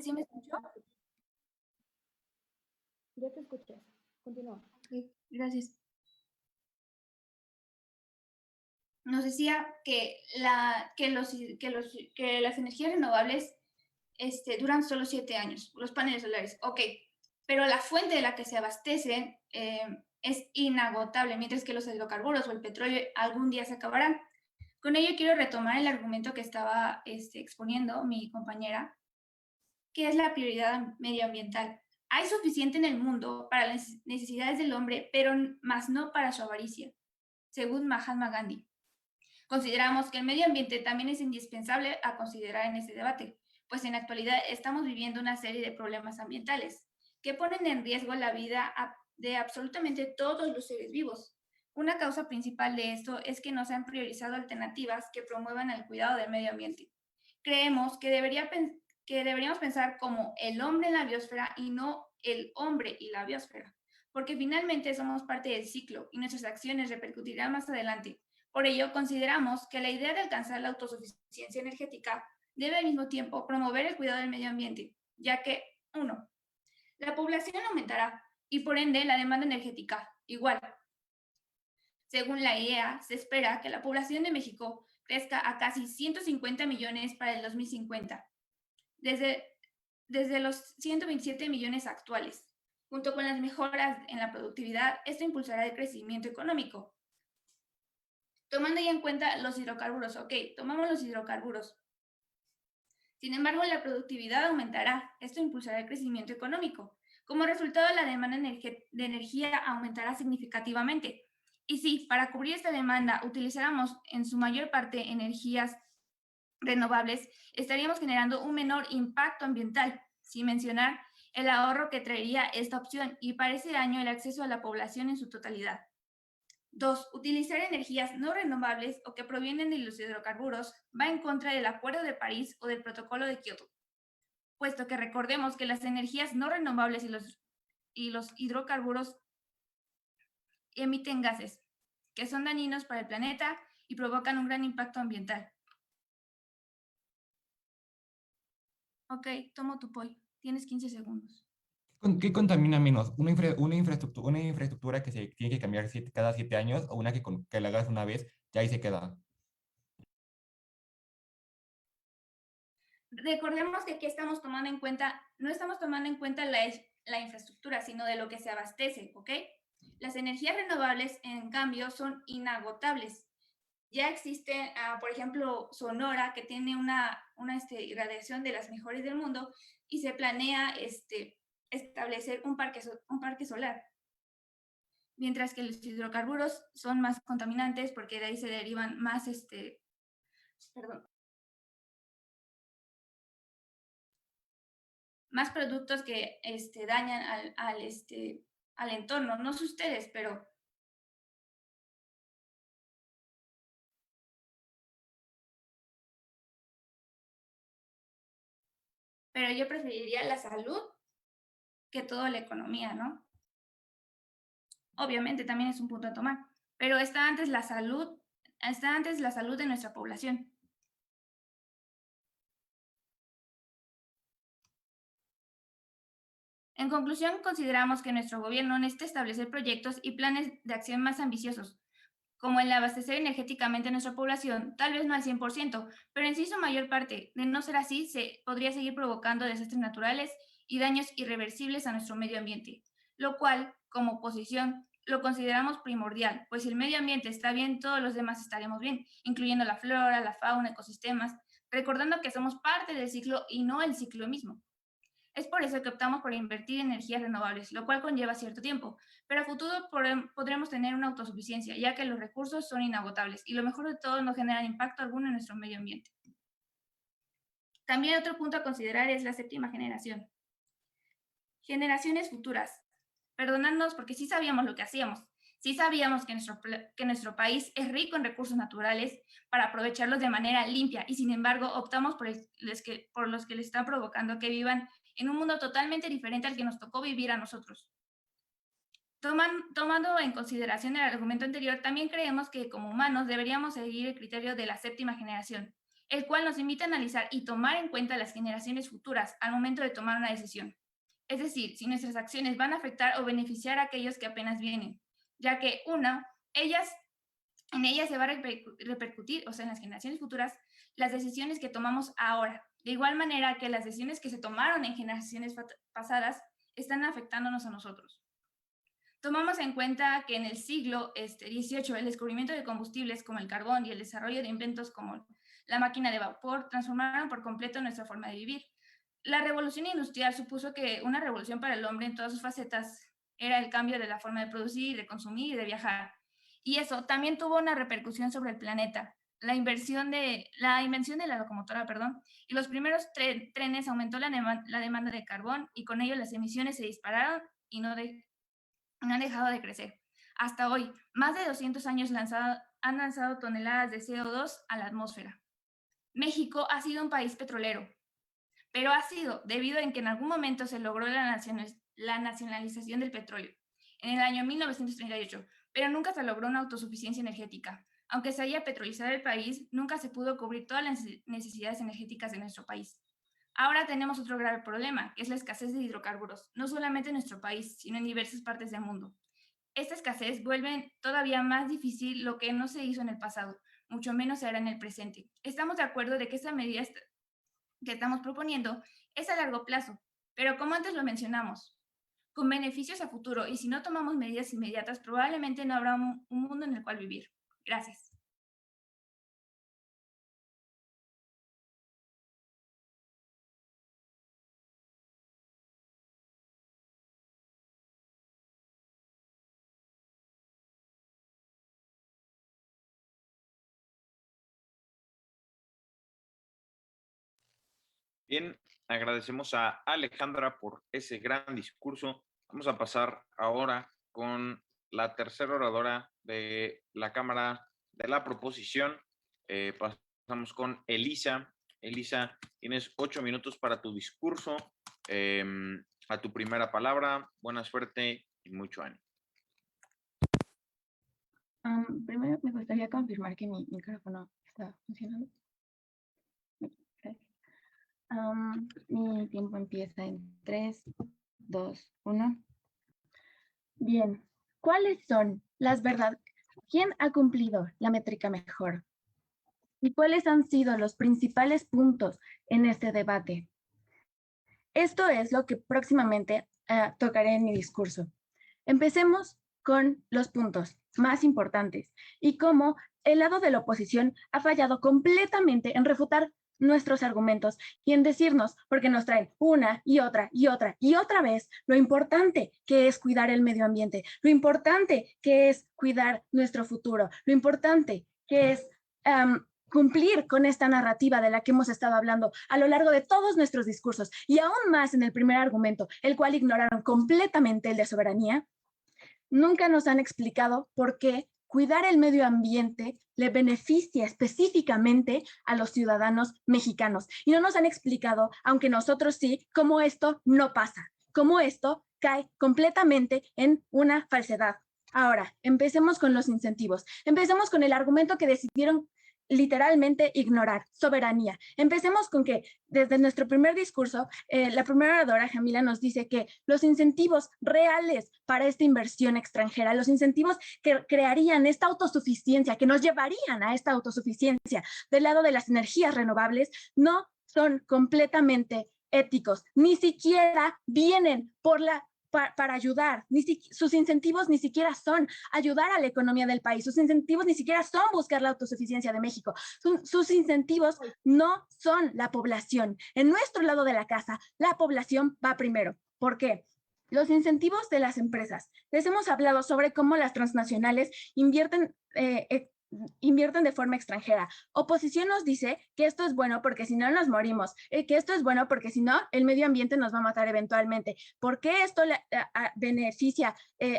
E: ¿Sí me escuchó?
C: Ya te escuché. Continúa.
E: Ok, gracias. Nos decía que las energías renovables duran solo 7 años, los paneles solares. Ok, pero la fuente de la que se abastecen es inagotable, mientras que los hidrocarburos o el petróleo algún día se acabarán. Con ello quiero retomar el argumento que estaba exponiendo mi compañera, que es la prioridad medioambiental. Hay suficiente en el mundo para las necesidades del hombre, pero más no para su avaricia, según Mahatma Gandhi. Consideramos que el medio ambiente también es indispensable a considerar en este debate, pues en la actualidad estamos viviendo una serie de problemas ambientales que ponen en riesgo la vida de absolutamente todos los seres vivos. Una causa principal de esto es que no se han priorizado alternativas que promuevan el cuidado del medio ambiente. Creemos que deberíamos pensar como el hombre en la biosfera y no el hombre y la biosfera, porque finalmente somos parte del ciclo y nuestras acciones repercutirán más adelante. Por ello, consideramos que la idea de alcanzar la autosuficiencia energética debe al mismo tiempo promover el cuidado del medio ambiente, ya que, 1, la población aumentará y por ende la demanda energética igual. Según la IEA, se espera que la población de México crezca a casi 150 millones para el 2050, desde los 127 millones actuales. Junto con las mejoras en la productividad, esto impulsará el crecimiento económico. Tomando ya en cuenta los hidrocarburos, ok, tomamos los hidrocarburos. Sin embargo, la productividad aumentará. Esto impulsará el crecimiento económico. Como resultado, la demanda de energía aumentará significativamente. Y si para cubrir esta demanda utilizáramos en su mayor parte energías renovables, estaríamos generando un menor impacto ambiental, sin mencionar el ahorro que traería esta opción y para ese año el acceso a la población en su totalidad. 2. Utilizar energías no renovables o que provienen de los hidrocarburos va en contra del Acuerdo de París o del Protocolo de Kioto, puesto que recordemos que las energías no renovables y los hidrocarburos emiten gases que son dañinos para el planeta y provocan un gran impacto ambiental. Ok, tomo tu poll. Tienes 15 segundos.
D: ¿Qué contamina menos? ¿Una infraestructura que se tiene que cambiar cada 7 años o una que la hagas una vez y ahí se queda?
E: Recordemos que aquí estamos tomando en cuenta, no estamos tomando en cuenta la infraestructura, sino de lo que se abastece, ¿ok? Las energías renovables, en cambio, son inagotables. Ya existe, por ejemplo, Sonora, que tiene una irradiación de las mejores del mundo y se planea establecer un parque solar. Mientras que los hidrocarburos son más contaminantes porque de ahí se derivan más, más productos que dañan al entorno. No sé ustedes, pero yo preferiría la salud que toda la economía, ¿no? Obviamente también es un punto a tomar, pero está antes la salud de nuestra población. En conclusión, consideramos que nuestro gobierno necesita establecer proyectos y planes de acción más ambiciosos, como el abastecer energéticamente a nuestra población, tal vez no al 100%, pero en sí su mayor parte. De no ser así, se podría seguir provocando desastres naturales y daños irreversibles a nuestro medio ambiente, lo cual, como oposición, lo consideramos primordial, pues si el medio ambiente está bien, todos los demás estaremos bien, incluyendo la flora, la fauna, ecosistemas, recordando que somos parte del ciclo y no el ciclo mismo. Es por eso que optamos por invertir en energías renovables, lo cual conlleva cierto tiempo, pero a futuro podremos tener una autosuficiencia, ya que los recursos son inagotables y lo mejor de todo no generan impacto alguno en nuestro medio ambiente. También otro punto a considerar es la séptima generación. Generaciones futuras. Perdonadnos porque sí sabíamos lo que hacíamos. Sí sabíamos que nuestro país es rico en recursos naturales para aprovecharlos de manera limpia y sin embargo optamos por los que les están provocando que vivan en un mundo totalmente diferente al que nos tocó vivir a nosotros. Tomando en consideración el argumento anterior, también creemos que como humanos deberíamos seguir el criterio de la séptima generación, el cual nos invita a analizar y tomar en cuenta las generaciones futuras al momento de tomar una decisión. Es decir, si nuestras acciones van a afectar o beneficiar a aquellos que apenas vienen, ya que en ellas se va a repercutir, o sea, en las generaciones futuras, las decisiones que tomamos ahora. De igual manera que las decisiones que se tomaron en generaciones pasadas están afectándonos a nosotros. Tomamos en cuenta que en el siglo XVIII el descubrimiento de combustibles como el carbón y el desarrollo de inventos como la máquina de vapor transformaron por completo nuestra forma de vivir. La revolución industrial supuso que una revolución para el hombre en todas sus facetas era el cambio de la forma de producir, de consumir y de viajar. Y eso también tuvo una repercusión sobre el planeta. La invención de la locomotora, y los primeros trenes aumentó la demanda de carbón y con ello las emisiones se dispararon y no han dejado de crecer. Hasta hoy, más de 200 años han lanzado toneladas de CO2 a la atmósfera. México ha sido un país petrolero, pero ha sido debido a que en algún momento se logró la nacionalización del petróleo, en el año 1938, pero nunca se logró una autosuficiencia energética. Aunque se haya petrolizado el país, nunca se pudo cubrir todas las necesidades energéticas de nuestro país. Ahora tenemos otro grave problema, que es la escasez de hidrocarburos, no solamente en nuestro país, sino en diversas partes del mundo. Esta escasez vuelve todavía más difícil lo que no se hizo en el pasado, mucho menos se hará en el presente. Estamos de acuerdo de que esta medida que estamos proponiendo es a largo plazo, pero como antes lo mencionamos, con beneficios a futuro y si no tomamos medidas inmediatas, probablemente no habrá un mundo en el cual vivir. Gracias.
A: Bien, agradecemos a Alejandra por ese gran discurso. Vamos a pasar ahora con la tercera oradora de la Cámara de la Proposición. Pasamos con Elisa. Elisa, tienes 8 minutos para tu discurso. A tu primera palabra, buena suerte y mucho ánimo.
F: Primero me gustaría confirmar que mi micrófono está funcionando. Gracias. Mi tiempo empieza en 3, 2, 1. Bien, ¿cuáles son las verdades? ¿Quién ha cumplido la métrica mejor? ¿Y cuáles han sido los principales puntos en este debate? Esto es lo que próximamente tocaré en mi discurso. Empecemos con los puntos más importantes y cómo el lado de la oposición ha fallado completamente en refutar nuestros argumentos y en decirnos, porque nos traen una y otra y otra y otra vez, lo importante que es cuidar el medio ambiente, lo importante que es cuidar nuestro futuro, lo importante que es cumplir con esta narrativa de la que hemos estado hablando a lo largo de todos nuestros discursos y aún más en el primer argumento, el cual ignoraron completamente el de soberanía. Nunca nos han explicado por qué cuidar el medio ambiente le beneficia específicamente a los ciudadanos mexicanos. Y no nos han explicado, aunque nosotros sí, cómo esto no pasa, cómo esto cae completamente en una falsedad. Ahora, empecemos con los incentivos. Empecemos con el argumento que decidieron literalmente ignorar, soberanía. Empecemos con que desde nuestro primer discurso, la primera oradora, Jamila, nos dice que los incentivos reales para esta inversión extranjera, los incentivos que crearían esta autosuficiencia, que nos llevarían a esta autosuficiencia del lado de las energías renovables, no son completamente éticos, ni siquiera vienen para ayudar, sus incentivos ni siquiera son ayudar a la economía del país, sus incentivos ni siquiera son buscar la autosuficiencia de México, sus incentivos no son la población. En nuestro lado de la casa, la población va primero. ¿Por qué? Los incentivos de las empresas. Les hemos hablado sobre cómo las transnacionales invierten de forma extranjera. Oposición nos dice que esto es bueno porque si no nos morimos, que esto es bueno porque si no el medio ambiente nos va a matar eventualmente. ¿Por qué esto beneficia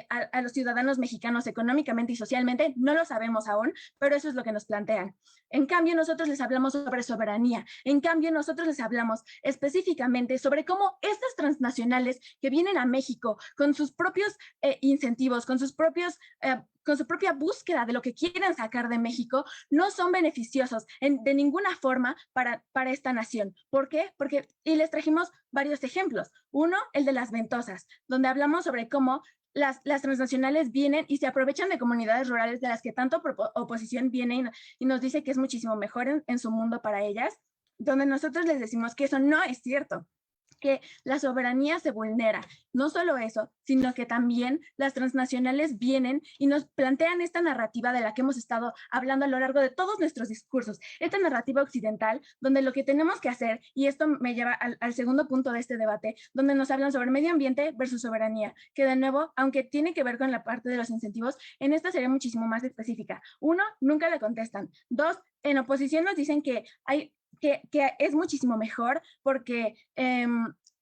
F: a los ciudadanos mexicanos económicamente y socialmente? No lo sabemos aún, pero eso es lo que nos plantean. En cambio, nosotros les hablamos sobre soberanía. En cambio, nosotros les hablamos específicamente sobre cómo estas transnacionales que vienen a México con sus propios incentivos, con su propia búsqueda de lo que quieren sacar de México, no son beneficiosos de ninguna forma para esta nación. ¿Por qué? Y les trajimos varios ejemplos. Uno, el de las ventosas, donde hablamos sobre cómo las transnacionales vienen y se aprovechan de comunidades rurales de las que tanto oposición viene y nos dice que es muchísimo mejor en su mundo para ellas, donde nosotros les decimos que eso no es cierto, que la soberanía se vulnera. No solo eso, sino que también las transnacionales vienen y nos plantean esta narrativa de la que hemos estado hablando a lo largo de todos nuestros discursos, esta narrativa occidental, donde lo que tenemos que hacer, y esto me lleva al segundo punto de este debate, donde nos hablan sobre medio ambiente versus soberanía, que de nuevo, aunque tiene que ver con la parte de los incentivos, en esta sería muchísimo más específica. Uno, nunca le contestan. Dos, en oposición nos dicen que es muchísimo mejor porque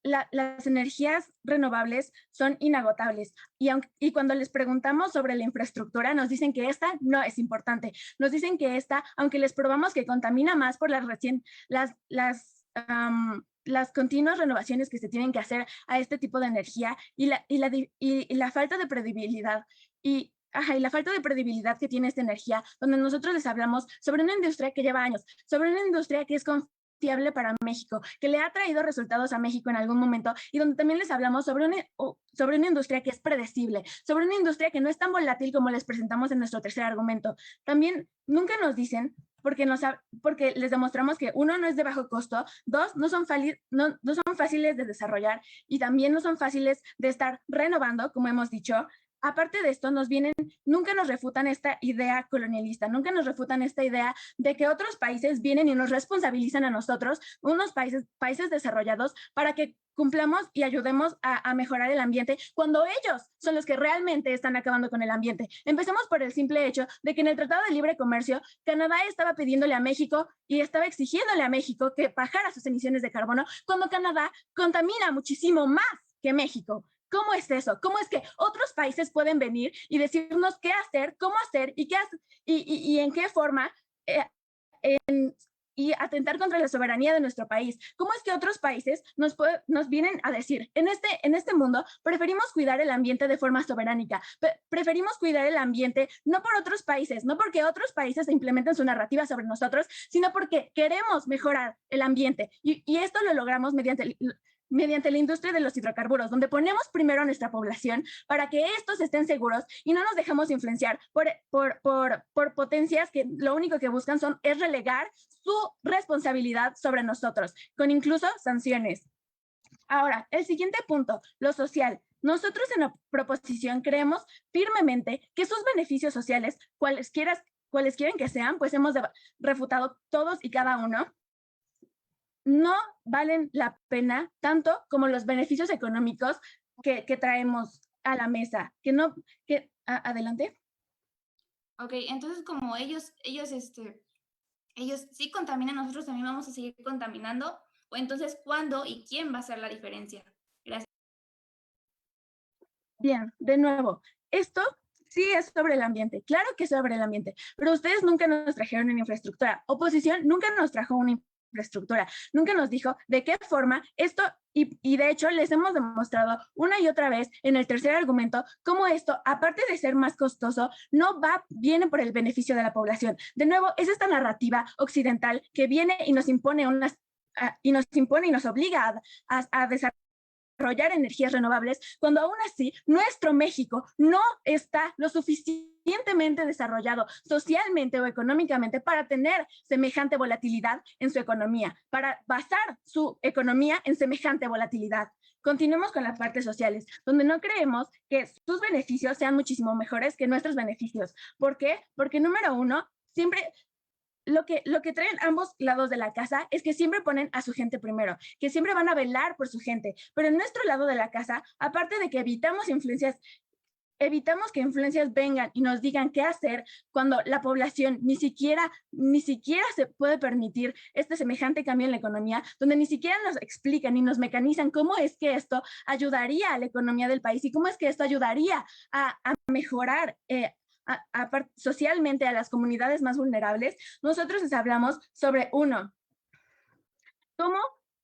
F: las energías renovables son inagotables y cuando les preguntamos sobre la infraestructura nos dicen que esta no es importante, nos dicen que esta, aunque les probamos que contamina más por las continuas renovaciones que se tienen que hacer a este tipo de energía y la falta de credibilidad y la falta de credibilidad que tiene esta energía, donde nosotros les hablamos sobre una industria que lleva años, sobre una industria que es confiable para México, que le ha traído resultados a México en algún momento, y donde también les hablamos sobre una industria que es predecible, sobre una industria que no es tan volátil como les presentamos en nuestro tercer argumento. También nunca nos dicen, porque les demostramos que uno, no es de bajo costo, dos, no son fáciles de desarrollar y también no son fáciles de estar renovando, como hemos dicho. Aparte de esto, nunca nos refutan esta idea colonialista, nunca nos refutan esta idea de que otros países vienen y nos responsabilizan a nosotros, unos países desarrollados, para que cumplamos y ayudemos a mejorar el ambiente cuando ellos son los que realmente están acabando con el ambiente. Empecemos por el simple hecho de que en el Tratado de Libre Comercio, Canadá estaba pidiéndole a México y estaba exigiéndole a México que bajara sus emisiones de carbono cuando Canadá contamina muchísimo más que México. ¿Cómo es eso? ¿Cómo es que otros países pueden venir y decirnos qué hacer, cómo hacer y en qué forma y atentar contra la soberanía de nuestro país? ¿Cómo es que otros países nos vienen a decir, en este mundo preferimos cuidar el ambiente de forma soberánica, preferimos cuidar el ambiente no por otros países, no porque otros países implementen su narrativa sobre nosotros, sino porque queremos mejorar el ambiente y esto lo logramos mediante la industria de los hidrocarburos, donde ponemos primero a nuestra población para que estos estén seguros y no nos dejemos influenciar por potencias que lo único que buscan es relegar su responsabilidad sobre nosotros, con incluso sanciones. Ahora, el siguiente punto, lo social. Nosotros en la proposición creemos firmemente que sus beneficios sociales, cualesquiera que sean, pues hemos refutado todos y cada uno, no valen la pena tanto como los beneficios económicos que traemos a la mesa. Adelante.
E: Ok, entonces como ellos sí contaminan, nosotros también vamos a seguir contaminando, o entonces ¿cuándo y quién va a hacer la diferencia? Gracias.
F: Bien, de nuevo, esto sí es sobre el ambiente, claro que es sobre el ambiente, pero ustedes nunca nos trajeron una infraestructura. Oposición nunca nos trajo una infraestructura, nunca nos dijo de qué forma esto, y de hecho les hemos demostrado una y otra vez en el tercer argumento cómo esto, aparte de ser más costoso, viene por el beneficio de la población. De nuevo, es esta narrativa occidental que viene y nos impone y nos obliga a desarrollar energías renovables, cuando aún así nuestro México no está lo suficientemente desarrollado socialmente o económicamente para tener semejante volatilidad en su economía, para basar su economía en semejante volatilidad. Continuemos con las partes sociales, donde no creemos que sus beneficios sean muchísimo mejores que nuestros beneficios. ¿Por qué? Porque número uno, siempre lo que traen ambos lados de la casa es que siempre ponen a su gente primero, que siempre van a velar por su gente, pero en nuestro lado de la casa, aparte de que evitamos que influencias vengan y nos digan qué hacer cuando la población ni siquiera se puede permitir este semejante cambio en la economía, donde ni siquiera nos explican ni nos mecanizan cómo es que esto ayudaría a la economía del país y cómo es que esto ayudaría a mejorar socialmente a las comunidades más vulnerables. Nosotros les hablamos sobre cómo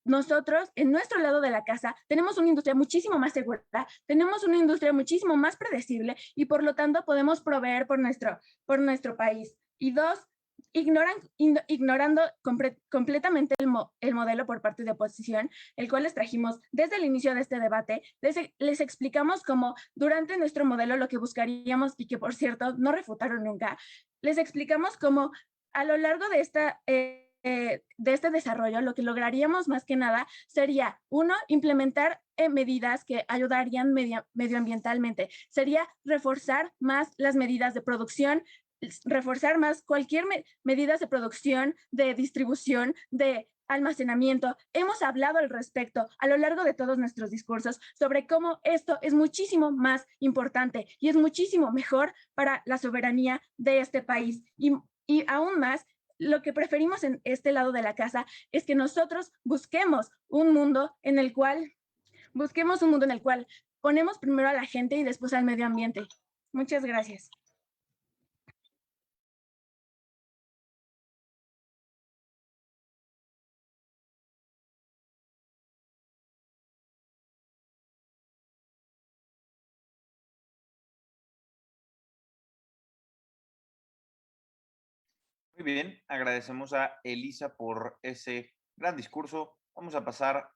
F: nosotros, en nuestro lado de la casa, tenemos una industria muchísimo más segura, tenemos una industria muchísimo más predecible y por lo tanto podemos proveer por nuestro país. Y dos, ignorando completamente el modelo por parte de oposición, el cual les trajimos desde el inicio de este debate. Les explicamos cómo durante nuestro modelo lo que buscaríamos, y que por cierto no refutaron nunca, les explicamos cómo a lo largo de este desarrollo, lo que lograríamos más que nada sería, uno, implementar medidas que ayudarían medioambientalmente. Sería reforzar más las medidas de producción, reforzar más cualquier medidas de producción, de distribución, de almacenamiento. Hemos hablado al respecto a lo largo de todos nuestros discursos sobre cómo esto es muchísimo más importante y es muchísimo mejor para la soberanía de este país. Y aún más, lo que preferimos en este lado de la casa es que nosotros busquemos un mundo en el cual ponemos primero a la gente y después al medio ambiente. Muchas gracias.
A: Muy bien, agradecemos a Elisa por ese gran discurso. Vamos a pasar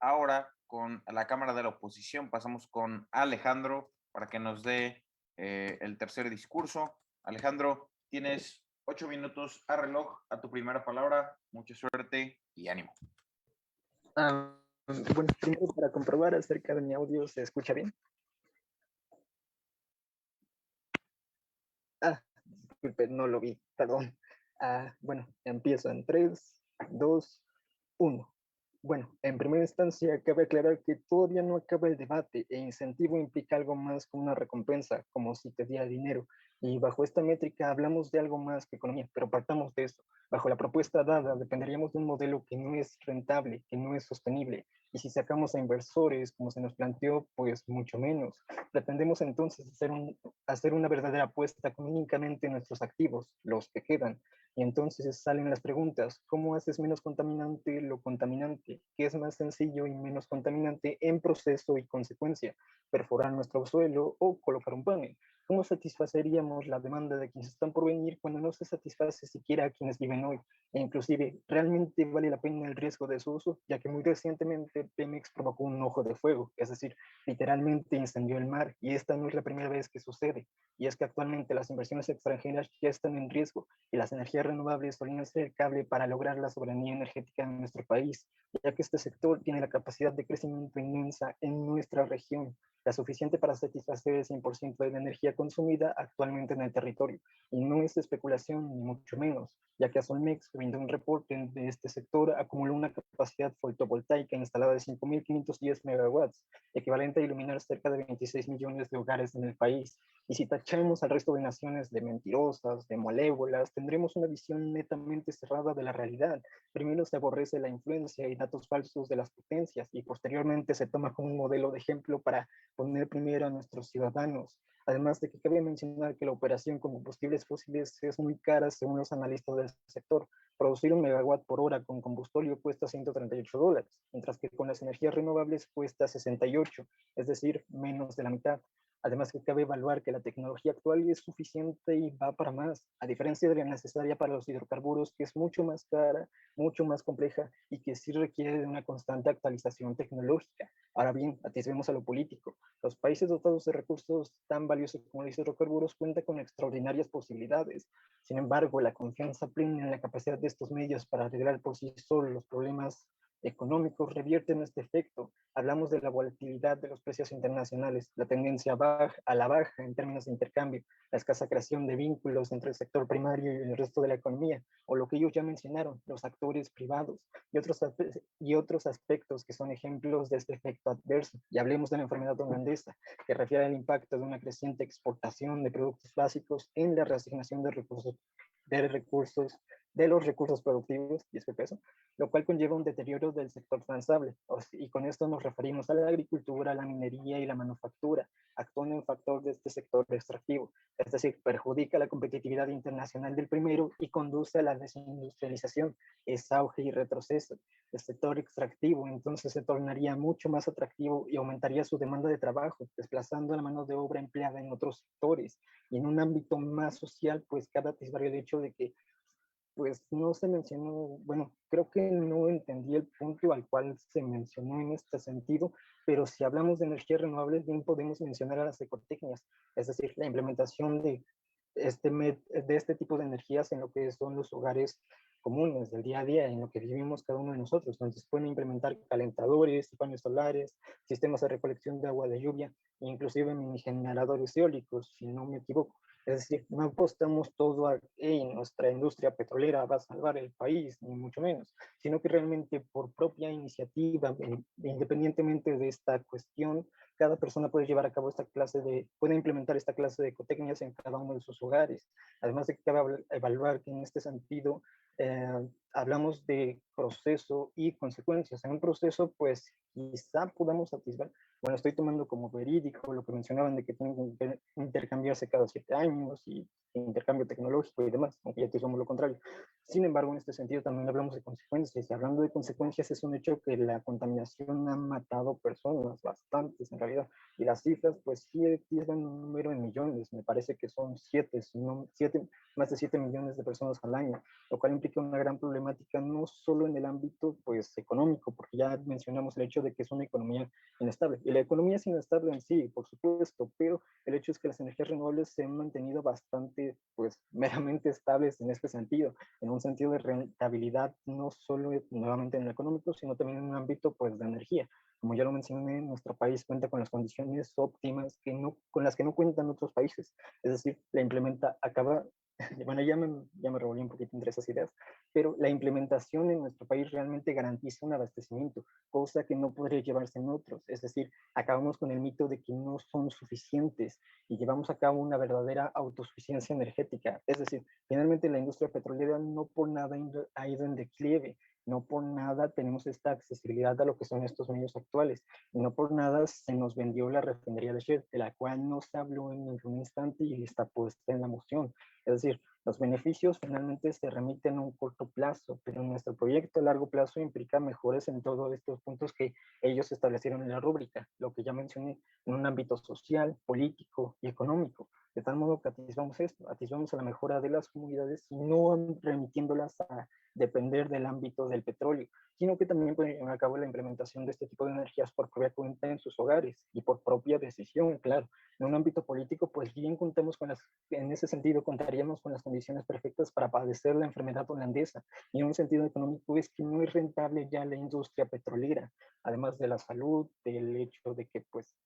A: ahora con la Cámara de la Oposición. Pasamos con Alejandro para que nos dé el tercer discurso. Alejandro, tienes 8 minutos a reloj, a tu primera palabra. Mucha suerte y ánimo.
G: Bueno, primero para comprobar acerca de mi audio, ¿se escucha bien? Disculpe, no lo vi, perdón. Bueno, empiezo en 3, 2, 1. Bueno, en primera instancia, cabe aclarar que todavía no acaba el debate e incentivo implica algo más que una recompensa, como si te diera dinero. Y bajo esta métrica hablamos de algo más que economía, pero partamos de esto. Bajo la propuesta dada, dependeríamos de un modelo que no es rentable, que no es sostenible. Y si sacamos a inversores, como se nos planteó, pues mucho menos. Pretendemos entonces hacer una verdadera apuesta con únicamente nuestros activos, los que quedan. Y entonces salen las preguntas, ¿cómo haces menos contaminante lo contaminante? ¿Qué es más sencillo y menos contaminante en proceso y consecuencia? ¿Perforar nuestro suelo o colocar un panel? ¿Cómo satisfaceríamos la demanda de quienes están por venir cuando no se satisface siquiera a quienes viven hoy? E inclusive, ¿realmente vale la pena el riesgo de su uso? Ya que muy recientemente Pemex provocó un ojo de fuego, es decir, literalmente incendió el mar, y esta no es la primera vez que sucede. Y es que actualmente las inversiones extranjeras ya están en riesgo y las energías renovables solían ser el cable para lograr la soberanía energética en nuestro país, ya que este sector tiene la capacidad de crecimiento inmensa en nuestra región, la suficiente para satisfacer el 100% de la energía consumida actualmente en el territorio. Y no es especulación, ni mucho menos, ya que Solmex, brindó un reporte de este sector, acumuló una capacidad fotovoltaica instalada de 5.510 megawatts, equivalente a iluminar cerca de 26 millones de hogares en el país. Y si tachamos al resto de naciones de mentirosas, de malévolas, tendremos una visión netamente cerrada de la realidad. Primero se aborrece la influencia y datos falsos de las potencias y posteriormente se toma como un modelo de ejemplo para poner primero a nuestros ciudadanos. Además de que cabe mencionar que la operación con combustibles fósiles es muy cara según los analistas del sector. Producir un megawatt por hora con combustible cuesta $138, mientras que con las energías renovables cuesta 68, es decir, menos de la mitad. Además que cabe evaluar que la tecnología actual es suficiente y va para más, a diferencia de la necesaria para los hidrocarburos, que es mucho más cara, mucho más compleja y que sí requiere de una constante actualización tecnológica. Ahora bien, atisbemos a lo político. Los países dotados de recursos tan valiosos como los hidrocarburos cuentan con extraordinarias posibilidades. Sin embargo, la confianza plena en la capacidad de estos medios para arreglar por sí solos los problemas económicos revierte en este efecto. Hablamos de la volatilidad de los precios internacionales, la tendencia a la baja en términos de intercambio, la escasa creación de vínculos entre el sector primario y el resto de la economía, o lo que ellos ya mencionaron, los actores privados y otros aspectos que son ejemplos de este efecto adverso. Y hablemos de la enfermedad holandesa, que refiere al impacto de una creciente exportación de productos básicos en la reasignación de los recursos productivos, y es que peso, lo cual conlleva un deterioro del sector transable. Y con esto nos referimos a la agricultura, la minería y la manufactura, actuando en factor de este sector extractivo. Es decir, perjudica la competitividad internacional del primero y conduce a la desindustrialización, es auge y retroceso. El sector extractivo entonces se tornaría mucho más atractivo y aumentaría su demanda de trabajo, desplazando la mano de obra empleada en otros sectores. Y en un ámbito más social, pues cada atisbar el hecho de que pues no se mencionó, bueno, creo que no entendí el punto al cual se mencionó en este sentido, pero si hablamos de energías renovables, bien podemos mencionar a las ecotecnias, es decir, la implementación de este tipo de energías en lo que son los hogares comunes del día a día, en lo que vivimos cada uno de nosotros. Entonces pueden implementar calentadores, paneles solares, sistemas de recolección de agua de lluvia, inclusive mini generadores eólicos, si no me equivoco. Es decir, no apostamos todo a nuestra industria petrolera va a salvar el país, ni mucho menos, sino que realmente por propia iniciativa, independientemente de esta cuestión, cada persona puede llevar a cabo puede implementar esta clase de ecotecnias en cada uno de sus hogares. Además de que cabe evaluar que en este sentido hablamos de proceso y consecuencias. En un proceso, pues quizá podamos atisbar, bueno, estoy tomando como verídico lo que mencionaban de que tienen que intercambiarse cada 7 años y intercambio tecnológico y demás, aunque ya somos lo contrario. Sin embargo, en este sentido también hablamos de consecuencias, y hablando de consecuencias es un hecho que la contaminación ha matado personas, bastantes en realidad, y las cifras pues sí tienen un número en millones, me parece que son más de 7 millones de personas al año, lo cual implica una gran problemática no solo en el ámbito pues económico, porque ya mencionamos el hecho de que es una economía inestable. Y la economía es inestable en sí, por supuesto, pero el hecho es que las energías renovables se han mantenido bastante, pues, meramente estables en este sentido, en un sentido de rentabilidad, no solo nuevamente en lo económico, sino también en un ámbito, pues, de energía. Como ya lo mencioné, nuestro país cuenta con las condiciones óptimas con las que no cuentan otros países. Es decir, bueno, ya me revolví un poquito entre esas ideas, pero la implementación en nuestro país realmente garantiza un abastecimiento, cosa que no podría llevarse en otros. Es decir, acabamos con el mito de que no son suficientes y llevamos a cabo una verdadera autosuficiencia energética. Es decir, finalmente la industria petrolera no por nada ha ido en declive, no por nada tenemos esta accesibilidad a lo que son estos medios actuales, y no por nada se nos vendió la refinería de Shell, de la cual no se habló en ningún instante y está puesta en la moción. Es decir, los beneficios finalmente se remiten a un corto plazo, pero nuestro proyecto a largo plazo implica mejores en todos estos puntos que ellos establecieron en la rúbrica, lo que ya mencioné, en un ámbito social, político y económico. De tal modo que atisbamos esto, atisbamos a la mejora de las comunidades y no remitiéndolas a depender del ámbito del petróleo, sino que también pueden llevar a cabo la implementación de este tipo de energías por propia cuenta en sus hogares y por propia decisión, claro. En un ámbito político, pues bien contamos con en ese sentido, contaríamos con las condiciones perfectas para padecer la enfermedad holandesa. Y en un sentido económico es que no es rentable ya la industria petrolera, además de la salud, del hecho de que pues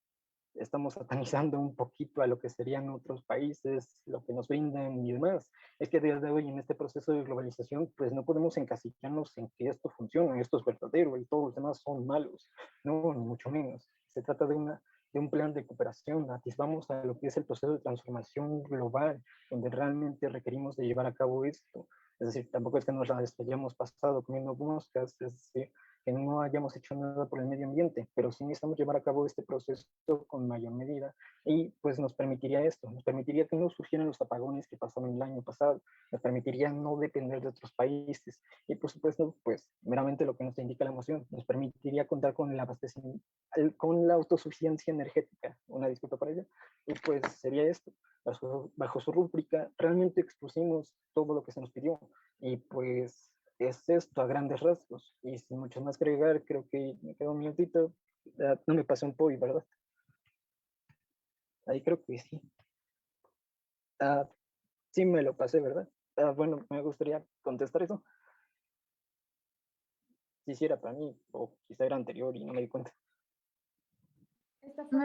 G: estamos satanizando un poquito a lo que serían otros países, lo que nos brindan y demás. Es que a día de hoy en este proceso de globalización, pues no podemos encasillarnos en que esto funciona, esto es verdadero y todos los demás son malos. No, ni mucho menos. Se trata de un plan de cooperación. Atisbamos a lo que es el proceso de transformación global, donde realmente requerimos de llevar a cabo esto. Es decir, tampoco es que nos la hayamos pasado comiendo moscas, es decir, que no hayamos hecho nada por el medio ambiente, pero sí necesitamos llevar a cabo este proceso con mayor medida y pues nos permitiría esto, nos permitiría que no surgieran los apagones que pasaron el año pasado, nos permitiría no depender de otros países y por supuesto pues meramente lo que nos indica la moción, nos permitiría contar con el abastecimiento, con la autosuficiencia energética, una disculpa para ella, y pues sería esto. Bajo su rúbrica realmente expusimos todo lo que se nos pidió y pues es esto a grandes rasgos. Y sin mucho más que agregar, creo que me quedó un minutito. No me pasé un pollo, ¿verdad? Ahí creo que sí. Ah, sí me lo pasé, ¿verdad? Bueno, me gustaría contestar eso. Si sí era para mí, o quizá era anterior y no me di cuenta.
C: Esta fue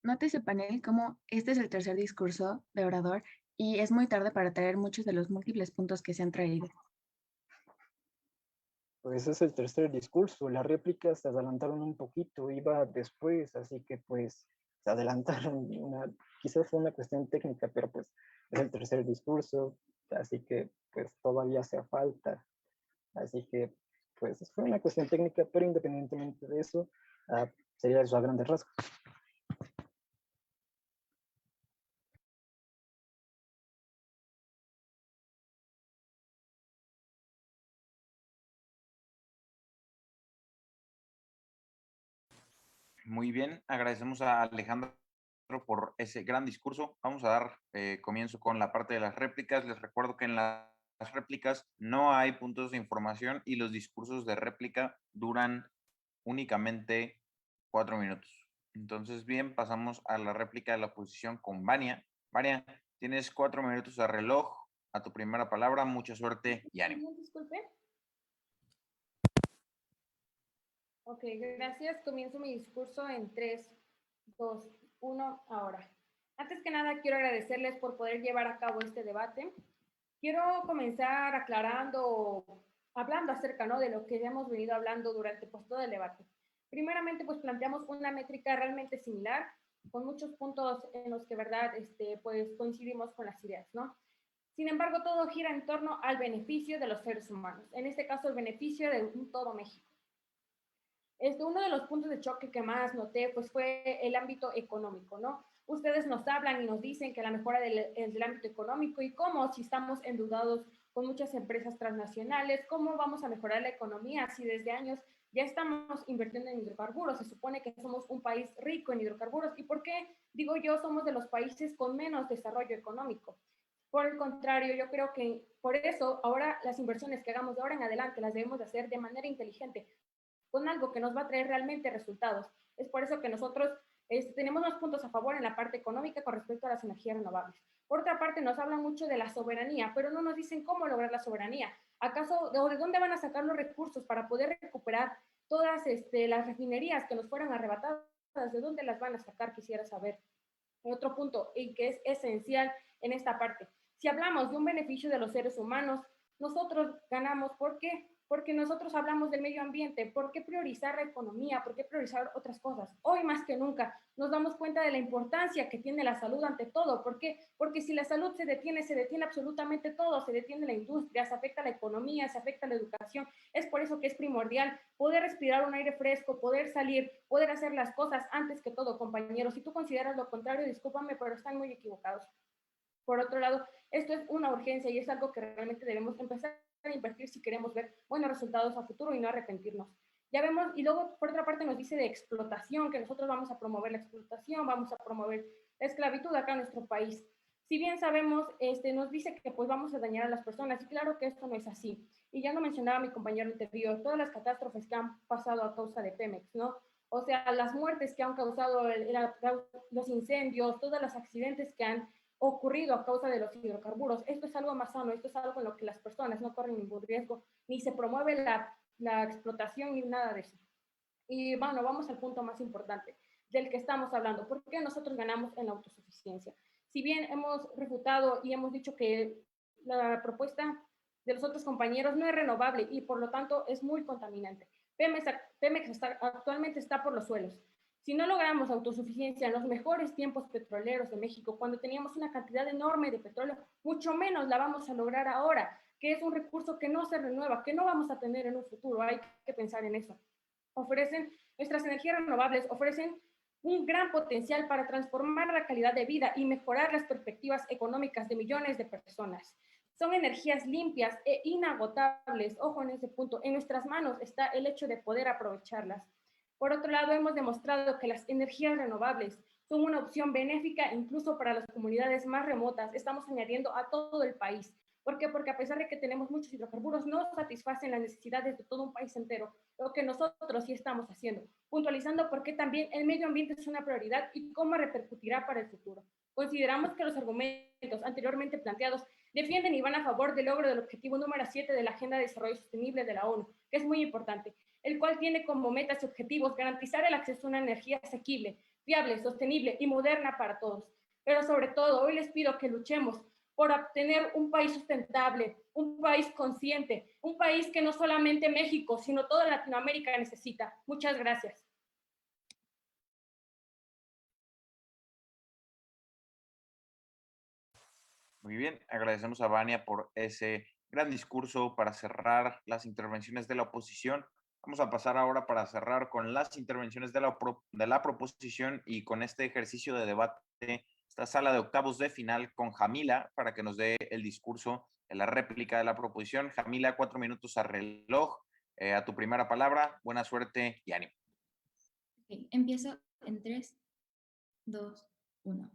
F: Nótese panel como este es el tercer discurso de orador y es muy tarde para traer muchos de los múltiples puntos que se han traído.
G: Pues es el tercer discurso. Las réplicas se adelantaron un poquito, iba después, así que pues se adelantaron. Quizás fue una cuestión técnica, pero pues es el tercer discurso, así que pues todavía hace falta. Así que pues fue una cuestión técnica, pero independientemente de eso, sería eso a grandes rasgos.
A: Muy bien, agradecemos a Alejandro por ese gran discurso. Vamos a dar comienzo con la parte de las réplicas. Les recuerdo que en las réplicas no hay puntos de información y los discursos de réplica duran únicamente 4 minutos. Entonces, bien, pasamos a la réplica de la oposición con Vania. Vania, tienes 4 minutos a reloj. A tu primera palabra, mucha suerte y ánimo.
C: Disculpe. Ok, gracias. Comienzo mi discurso en 3, 2, 1, ahora. Antes que nada, quiero agradecerles por poder llevar a cabo este debate. Quiero comenzar hablando acerca, ¿no?, de lo que ya hemos venido hablando durante pues, todo el debate. Primeramente, pues planteamos una métrica realmente similar, con muchos puntos en los que, ¿verdad?, pues coincidimos con las ideas, ¿no? Sin embargo, todo gira en torno al beneficio de los seres humanos, en este caso el beneficio de todo México. Uno de los puntos de choque que más noté pues, fue el ámbito económico, ¿no? Ustedes nos hablan y nos dicen que la mejora del ámbito económico y cómo si estamos endeudados con muchas empresas transnacionales, cómo vamos a mejorar la economía si desde años ya estamos invirtiendo en hidrocarburos. Se supone que somos un país rico en hidrocarburos. ¿Y por qué, digo yo, somos de los países con menos desarrollo económico? Por el contrario, yo creo que por eso ahora las inversiones que hagamos de ahora en adelante las debemos de hacer de manera inteligente, con algo que nos va a traer realmente resultados. Es por eso que nosotros tenemos dos puntos a favor en la parte económica con respecto a las energías renovables. Por otra parte, nos hablan mucho de la soberanía, pero no nos dicen cómo lograr la soberanía. ¿Acaso de dónde van a sacar los recursos para poder recuperar todas las refinerías que nos fueron arrebatadas? ¿De dónde las van a sacar? Quisiera saber. Otro punto y que es esencial en esta parte. Si hablamos de un beneficio de los seres humanos, nosotros ganamos. ¿Por qué? Porque nosotros hablamos del medio ambiente. ¿Por qué priorizar la economía? ¿Por qué priorizar otras cosas? Hoy más que nunca nos damos cuenta de la importancia que tiene la salud ante todo. ¿Por qué? Porque si la salud se detiene absolutamente todo. Se detiene la industria, se afecta la economía, se afecta la educación. Es por eso que es primordial poder respirar un aire fresco, poder salir, poder hacer las cosas antes que todo, compañeros. Si tú consideras lo contrario, discúlpame, pero están muy equivocados. Por otro lado, esto es una urgencia y es algo que realmente debemos empezar a invertir si queremos ver buenos resultados a futuro y no arrepentirnos. Ya vemos, y luego por otra parte nos dice de explotación, que nosotros vamos a promover la explotación, vamos a promover la esclavitud acá en nuestro país. Si bien sabemos, nos dice que pues vamos a dañar a las personas, y claro que esto no es así. Y ya lo mencionaba mi compañero anterior, todas las catástrofes que han pasado a causa de Pemex, ¿no? O sea, las muertes que han causado los incendios, todos los accidentes que han ocurrido a causa de los hidrocarburos. Esto es algo más sano, esto es algo en lo que las personas no corren ningún riesgo, ni se promueve la explotación ni nada de eso. Y bueno, vamos al punto más importante del que estamos hablando. ¿Por qué nosotros ganamos en la autosuficiencia? Si bien hemos refutado y hemos dicho que la propuesta de los otros compañeros no es renovable y por lo tanto es muy contaminante. Pemex actualmente está por los suelos. Si no logramos autosuficiencia en los mejores tiempos petroleros de México, cuando teníamos una cantidad enorme de petróleo, mucho menos la vamos a lograr ahora, que es un recurso que no se renueva, que no vamos a tener en un futuro. Hay que pensar en eso. Nuestras energías renovables ofrecen un gran potencial para transformar la calidad de vida y mejorar las perspectivas económicas de millones de personas. Son energías limpias e inagotables. Ojo en ese punto. En nuestras manos está el hecho de poder aprovecharlas. Por otro lado, hemos demostrado que las energías renovables son una opción benéfica incluso para las comunidades más remotas. Estamos añadiendo a todo el país. ¿Por qué? Porque a pesar de que tenemos muchos hidrocarburos, no satisfacen las necesidades de todo un país entero, lo que nosotros sí estamos haciendo, puntualizando por qué también el medio ambiente es una prioridad y cómo repercutirá para el futuro. Consideramos que los argumentos anteriormente planteados defienden y van a favor del logro del objetivo número 7 de la Agenda de Desarrollo Sostenible de la ONU, que es muy importante, el cual tiene como metas y objetivos garantizar el acceso a una energía asequible, fiable, sostenible y moderna para todos. Pero sobre todo, hoy les pido que luchemos por obtener un país sustentable, un país consciente, un país que no solamente México, sino toda Latinoamérica necesita. Muchas gracias.
A: Muy bien, agradecemos a Vania por ese gran discurso para cerrar las intervenciones de la oposición. Vamos a pasar ahora para cerrar con las intervenciones de la proposición y con este ejercicio de debate, esta sala de octavos de final con Jamila para que nos dé el discurso de la réplica de la proposición. Jamila, 4 minutos a reloj. A tu primera palabra, buena suerte y ánimo.
B: Okay, empiezo en 3, 2, 1.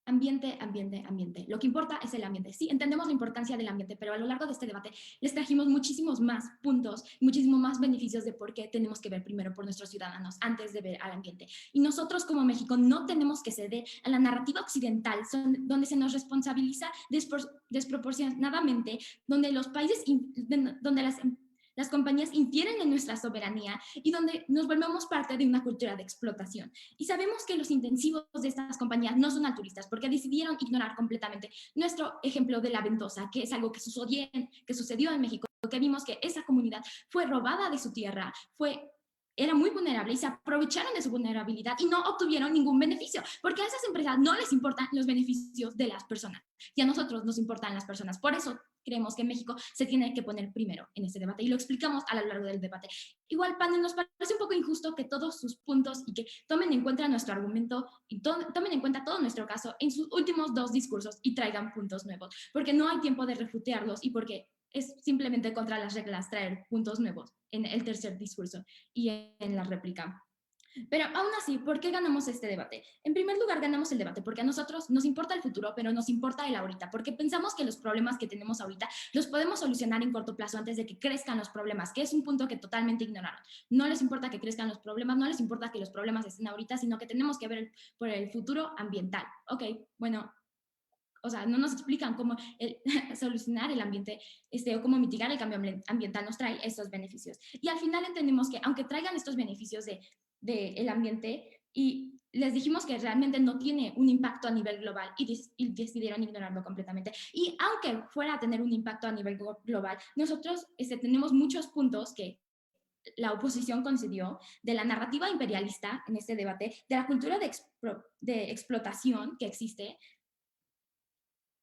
B: Ambiente, ambiente, ambiente. Lo que importa es el ambiente. Sí, entendemos la importancia del ambiente, pero a lo largo de este debate les trajimos muchísimos más puntos, muchísimos más beneficios de por qué tenemos que ver primero por nuestros ciudadanos antes de ver al ambiente. Y nosotros como México no tenemos que ceder a la narrativa occidental, donde se nos responsabiliza desproporcionadamente, donde los países, donde las compañías infieren en nuestra soberanía y donde nos volvemos parte de una cultura de explotación. Y sabemos que los intensivos de estas compañías no son altruistas porque decidieron ignorar completamente nuestro ejemplo de la ventosa, que es algo que sucedió en México, que vimos que esa comunidad fue robada de su tierra, era muy vulnerable y se aprovecharon de su vulnerabilidad y no obtuvieron ningún beneficio, porque a esas empresas no les importan los beneficios de las personas y a nosotros nos importan las personas. Por eso creemos que México se tiene que poner primero en este debate y lo explicamos a lo largo del debate. Igual, panel, nos parece un poco injusto que todos sus puntos y que tomen en cuenta nuestro argumento y tomen en cuenta todo nuestro caso en sus últimos 2 discursos y traigan puntos nuevos, porque no hay tiempo de refutearlos y porque es simplemente contra las reglas traer puntos nuevos en el tercer discurso y en la réplica. Pero aún así, ¿por qué ganamos este debate? En primer lugar, ganamos el debate porque a nosotros nos importa el futuro, pero nos importa el ahorita, porque pensamos que los problemas que tenemos ahorita los podemos solucionar en corto plazo antes de que crezcan los problemas, que es un punto que totalmente ignoraron. No les importa que crezcan los problemas, no les importa que los problemas estén ahorita, sino que tenemos que ver por el futuro ambiental. Ok, bueno, o sea, no nos explican cómo solucionar el ambiente o cómo mitigar el cambio ambiental nos trae estos beneficios. Y al final entendemos que aunque traigan estos beneficios del ambiente, y les dijimos que realmente no tiene un impacto a nivel global y decidieron ignorarlo completamente. Y aunque fuera a tener un impacto a nivel global, nosotros tenemos muchos puntos que la oposición concedió de la narrativa imperialista en este debate, de la cultura de explotación que existe,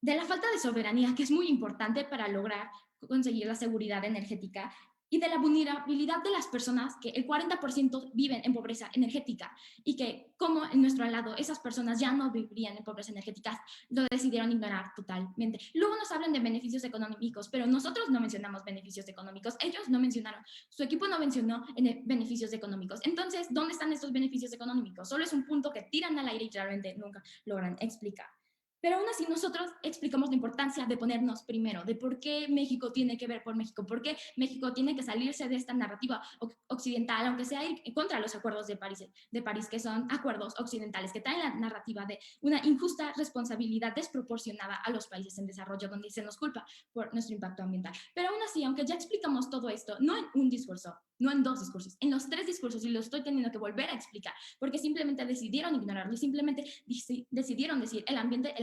B: de la falta de soberanía, que es muy importante para lograr conseguir la seguridad energética, y de la vulnerabilidad de las personas, que el 40% viven en pobreza energética, y que como en nuestro lado esas personas ya no vivirían en pobreza energética, lo decidieron ignorar totalmente. Luego nos hablan de beneficios económicos, pero nosotros no mencionamos beneficios económicos, ellos no mencionaron, su equipo no mencionó beneficios económicos. Entonces, ¿dónde están estos beneficios económicos? Solo es un punto que tiran al aire y realmente nunca logran explicar. Pero aún así nosotros explicamos la importancia de ponernos primero, de por qué México tiene que ver por México, por qué México tiene que salirse de esta narrativa occidental, aunque sea ir contra los acuerdos de París, que son acuerdos occidentales, que traen la narrativa de una injusta responsabilidad desproporcionada a los países en desarrollo, donde se nos culpa por nuestro impacto ambiental. Pero aún así, aunque ya explicamos todo esto, no en un discurso, no en 2 discursos, en los 3 discursos, y lo estoy teniendo que volver a explicar, porque simplemente decidieron ignorarlo y simplemente decidieron decir el ambiente,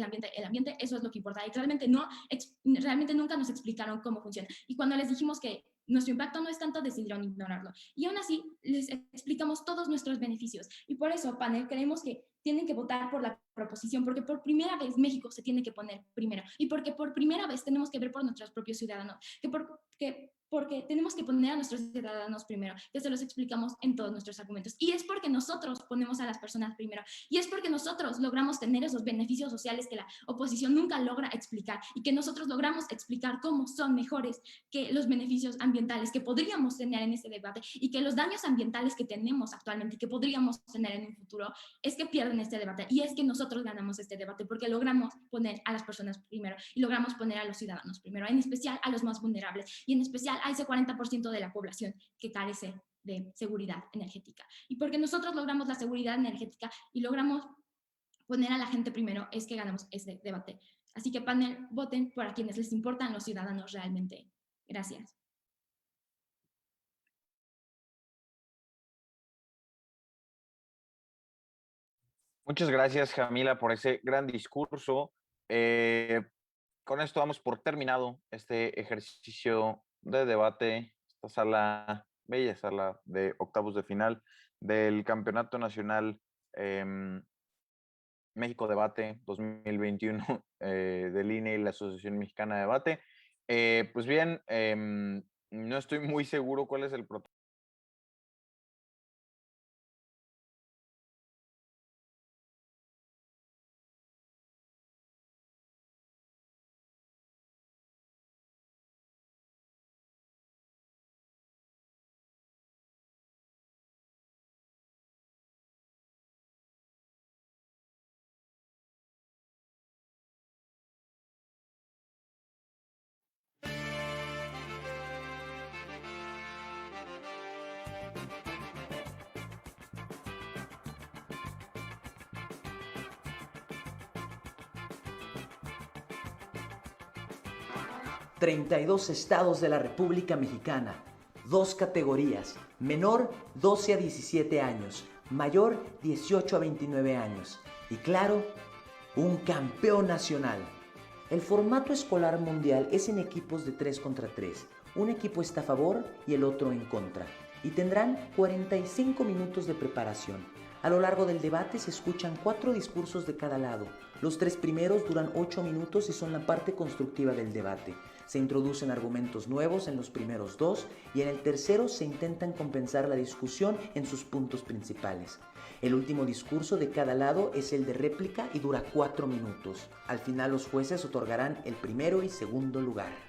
B: eso es lo que importa. Y realmente nunca nos explicaron cómo funciona. Y cuando les dijimos que nuestro impacto no es tanto, decidieron ignorarlo. Y aún así, les explicamos todos nuestros beneficios. Y por eso, panel, creemos que tienen que votar por la proposición, porque por primera vez México se tiene que poner primero. Y porque por primera vez tenemos que ver por nuestros propios ciudadanos. Porque tenemos que poner a nuestros ciudadanos primero, que se los explicamos en todos nuestros argumentos. Y es porque nosotros ponemos a las personas primero. Y es porque nosotros logramos tener esos beneficios sociales que la oposición nunca logra explicar, y que nosotros logramos explicar cómo son mejores que los beneficios ambientales que podríamos tener en este debate, y que los daños ambientales que tenemos actualmente y que podríamos tener en un futuro es que pierden este debate. Y es que nosotros ganamos este debate porque logramos poner a las personas primero y logramos poner a los ciudadanos primero, en especial a los más vulnerables, y en especial a ese 40% de la población que carece de seguridad energética. Y porque nosotros logramos la seguridad energética y logramos poner a la gente primero, es que ganamos este debate. Así que, panel, voten por a quienes les importan los ciudadanos realmente. Gracias.
A: Muchas gracias, Jamila, por ese gran discurso. Con esto damos por terminado este ejercicio de debate, esta sala, bella sala de octavos de final del Campeonato Nacional México Debate 2021 del INE y la Asociación Mexicana de Debate. Pues bien, no estoy muy seguro cuál es el protocolo.
H: ¡32 32 estados de la República Mexicana, 2 categorías, menor 12 a 17 años, mayor 18 a 29 años y claro, un campeón nacional. El formato escolar mundial es en equipos de 3 contra 3, un equipo está a favor y el otro en contra, y tendrán 45 minutos de preparación. A lo largo del debate se escuchan 4 discursos de cada lado. Los 3 primeros duran 8 minutos y son la parte constructiva del debate. Se introducen argumentos nuevos en los primeros 2 y en el tercero se intentan compensar la discusión en sus puntos principales. El último discurso de cada lado es el de réplica y dura 4 minutos. Al final los jueces otorgarán el primero y segundo lugar.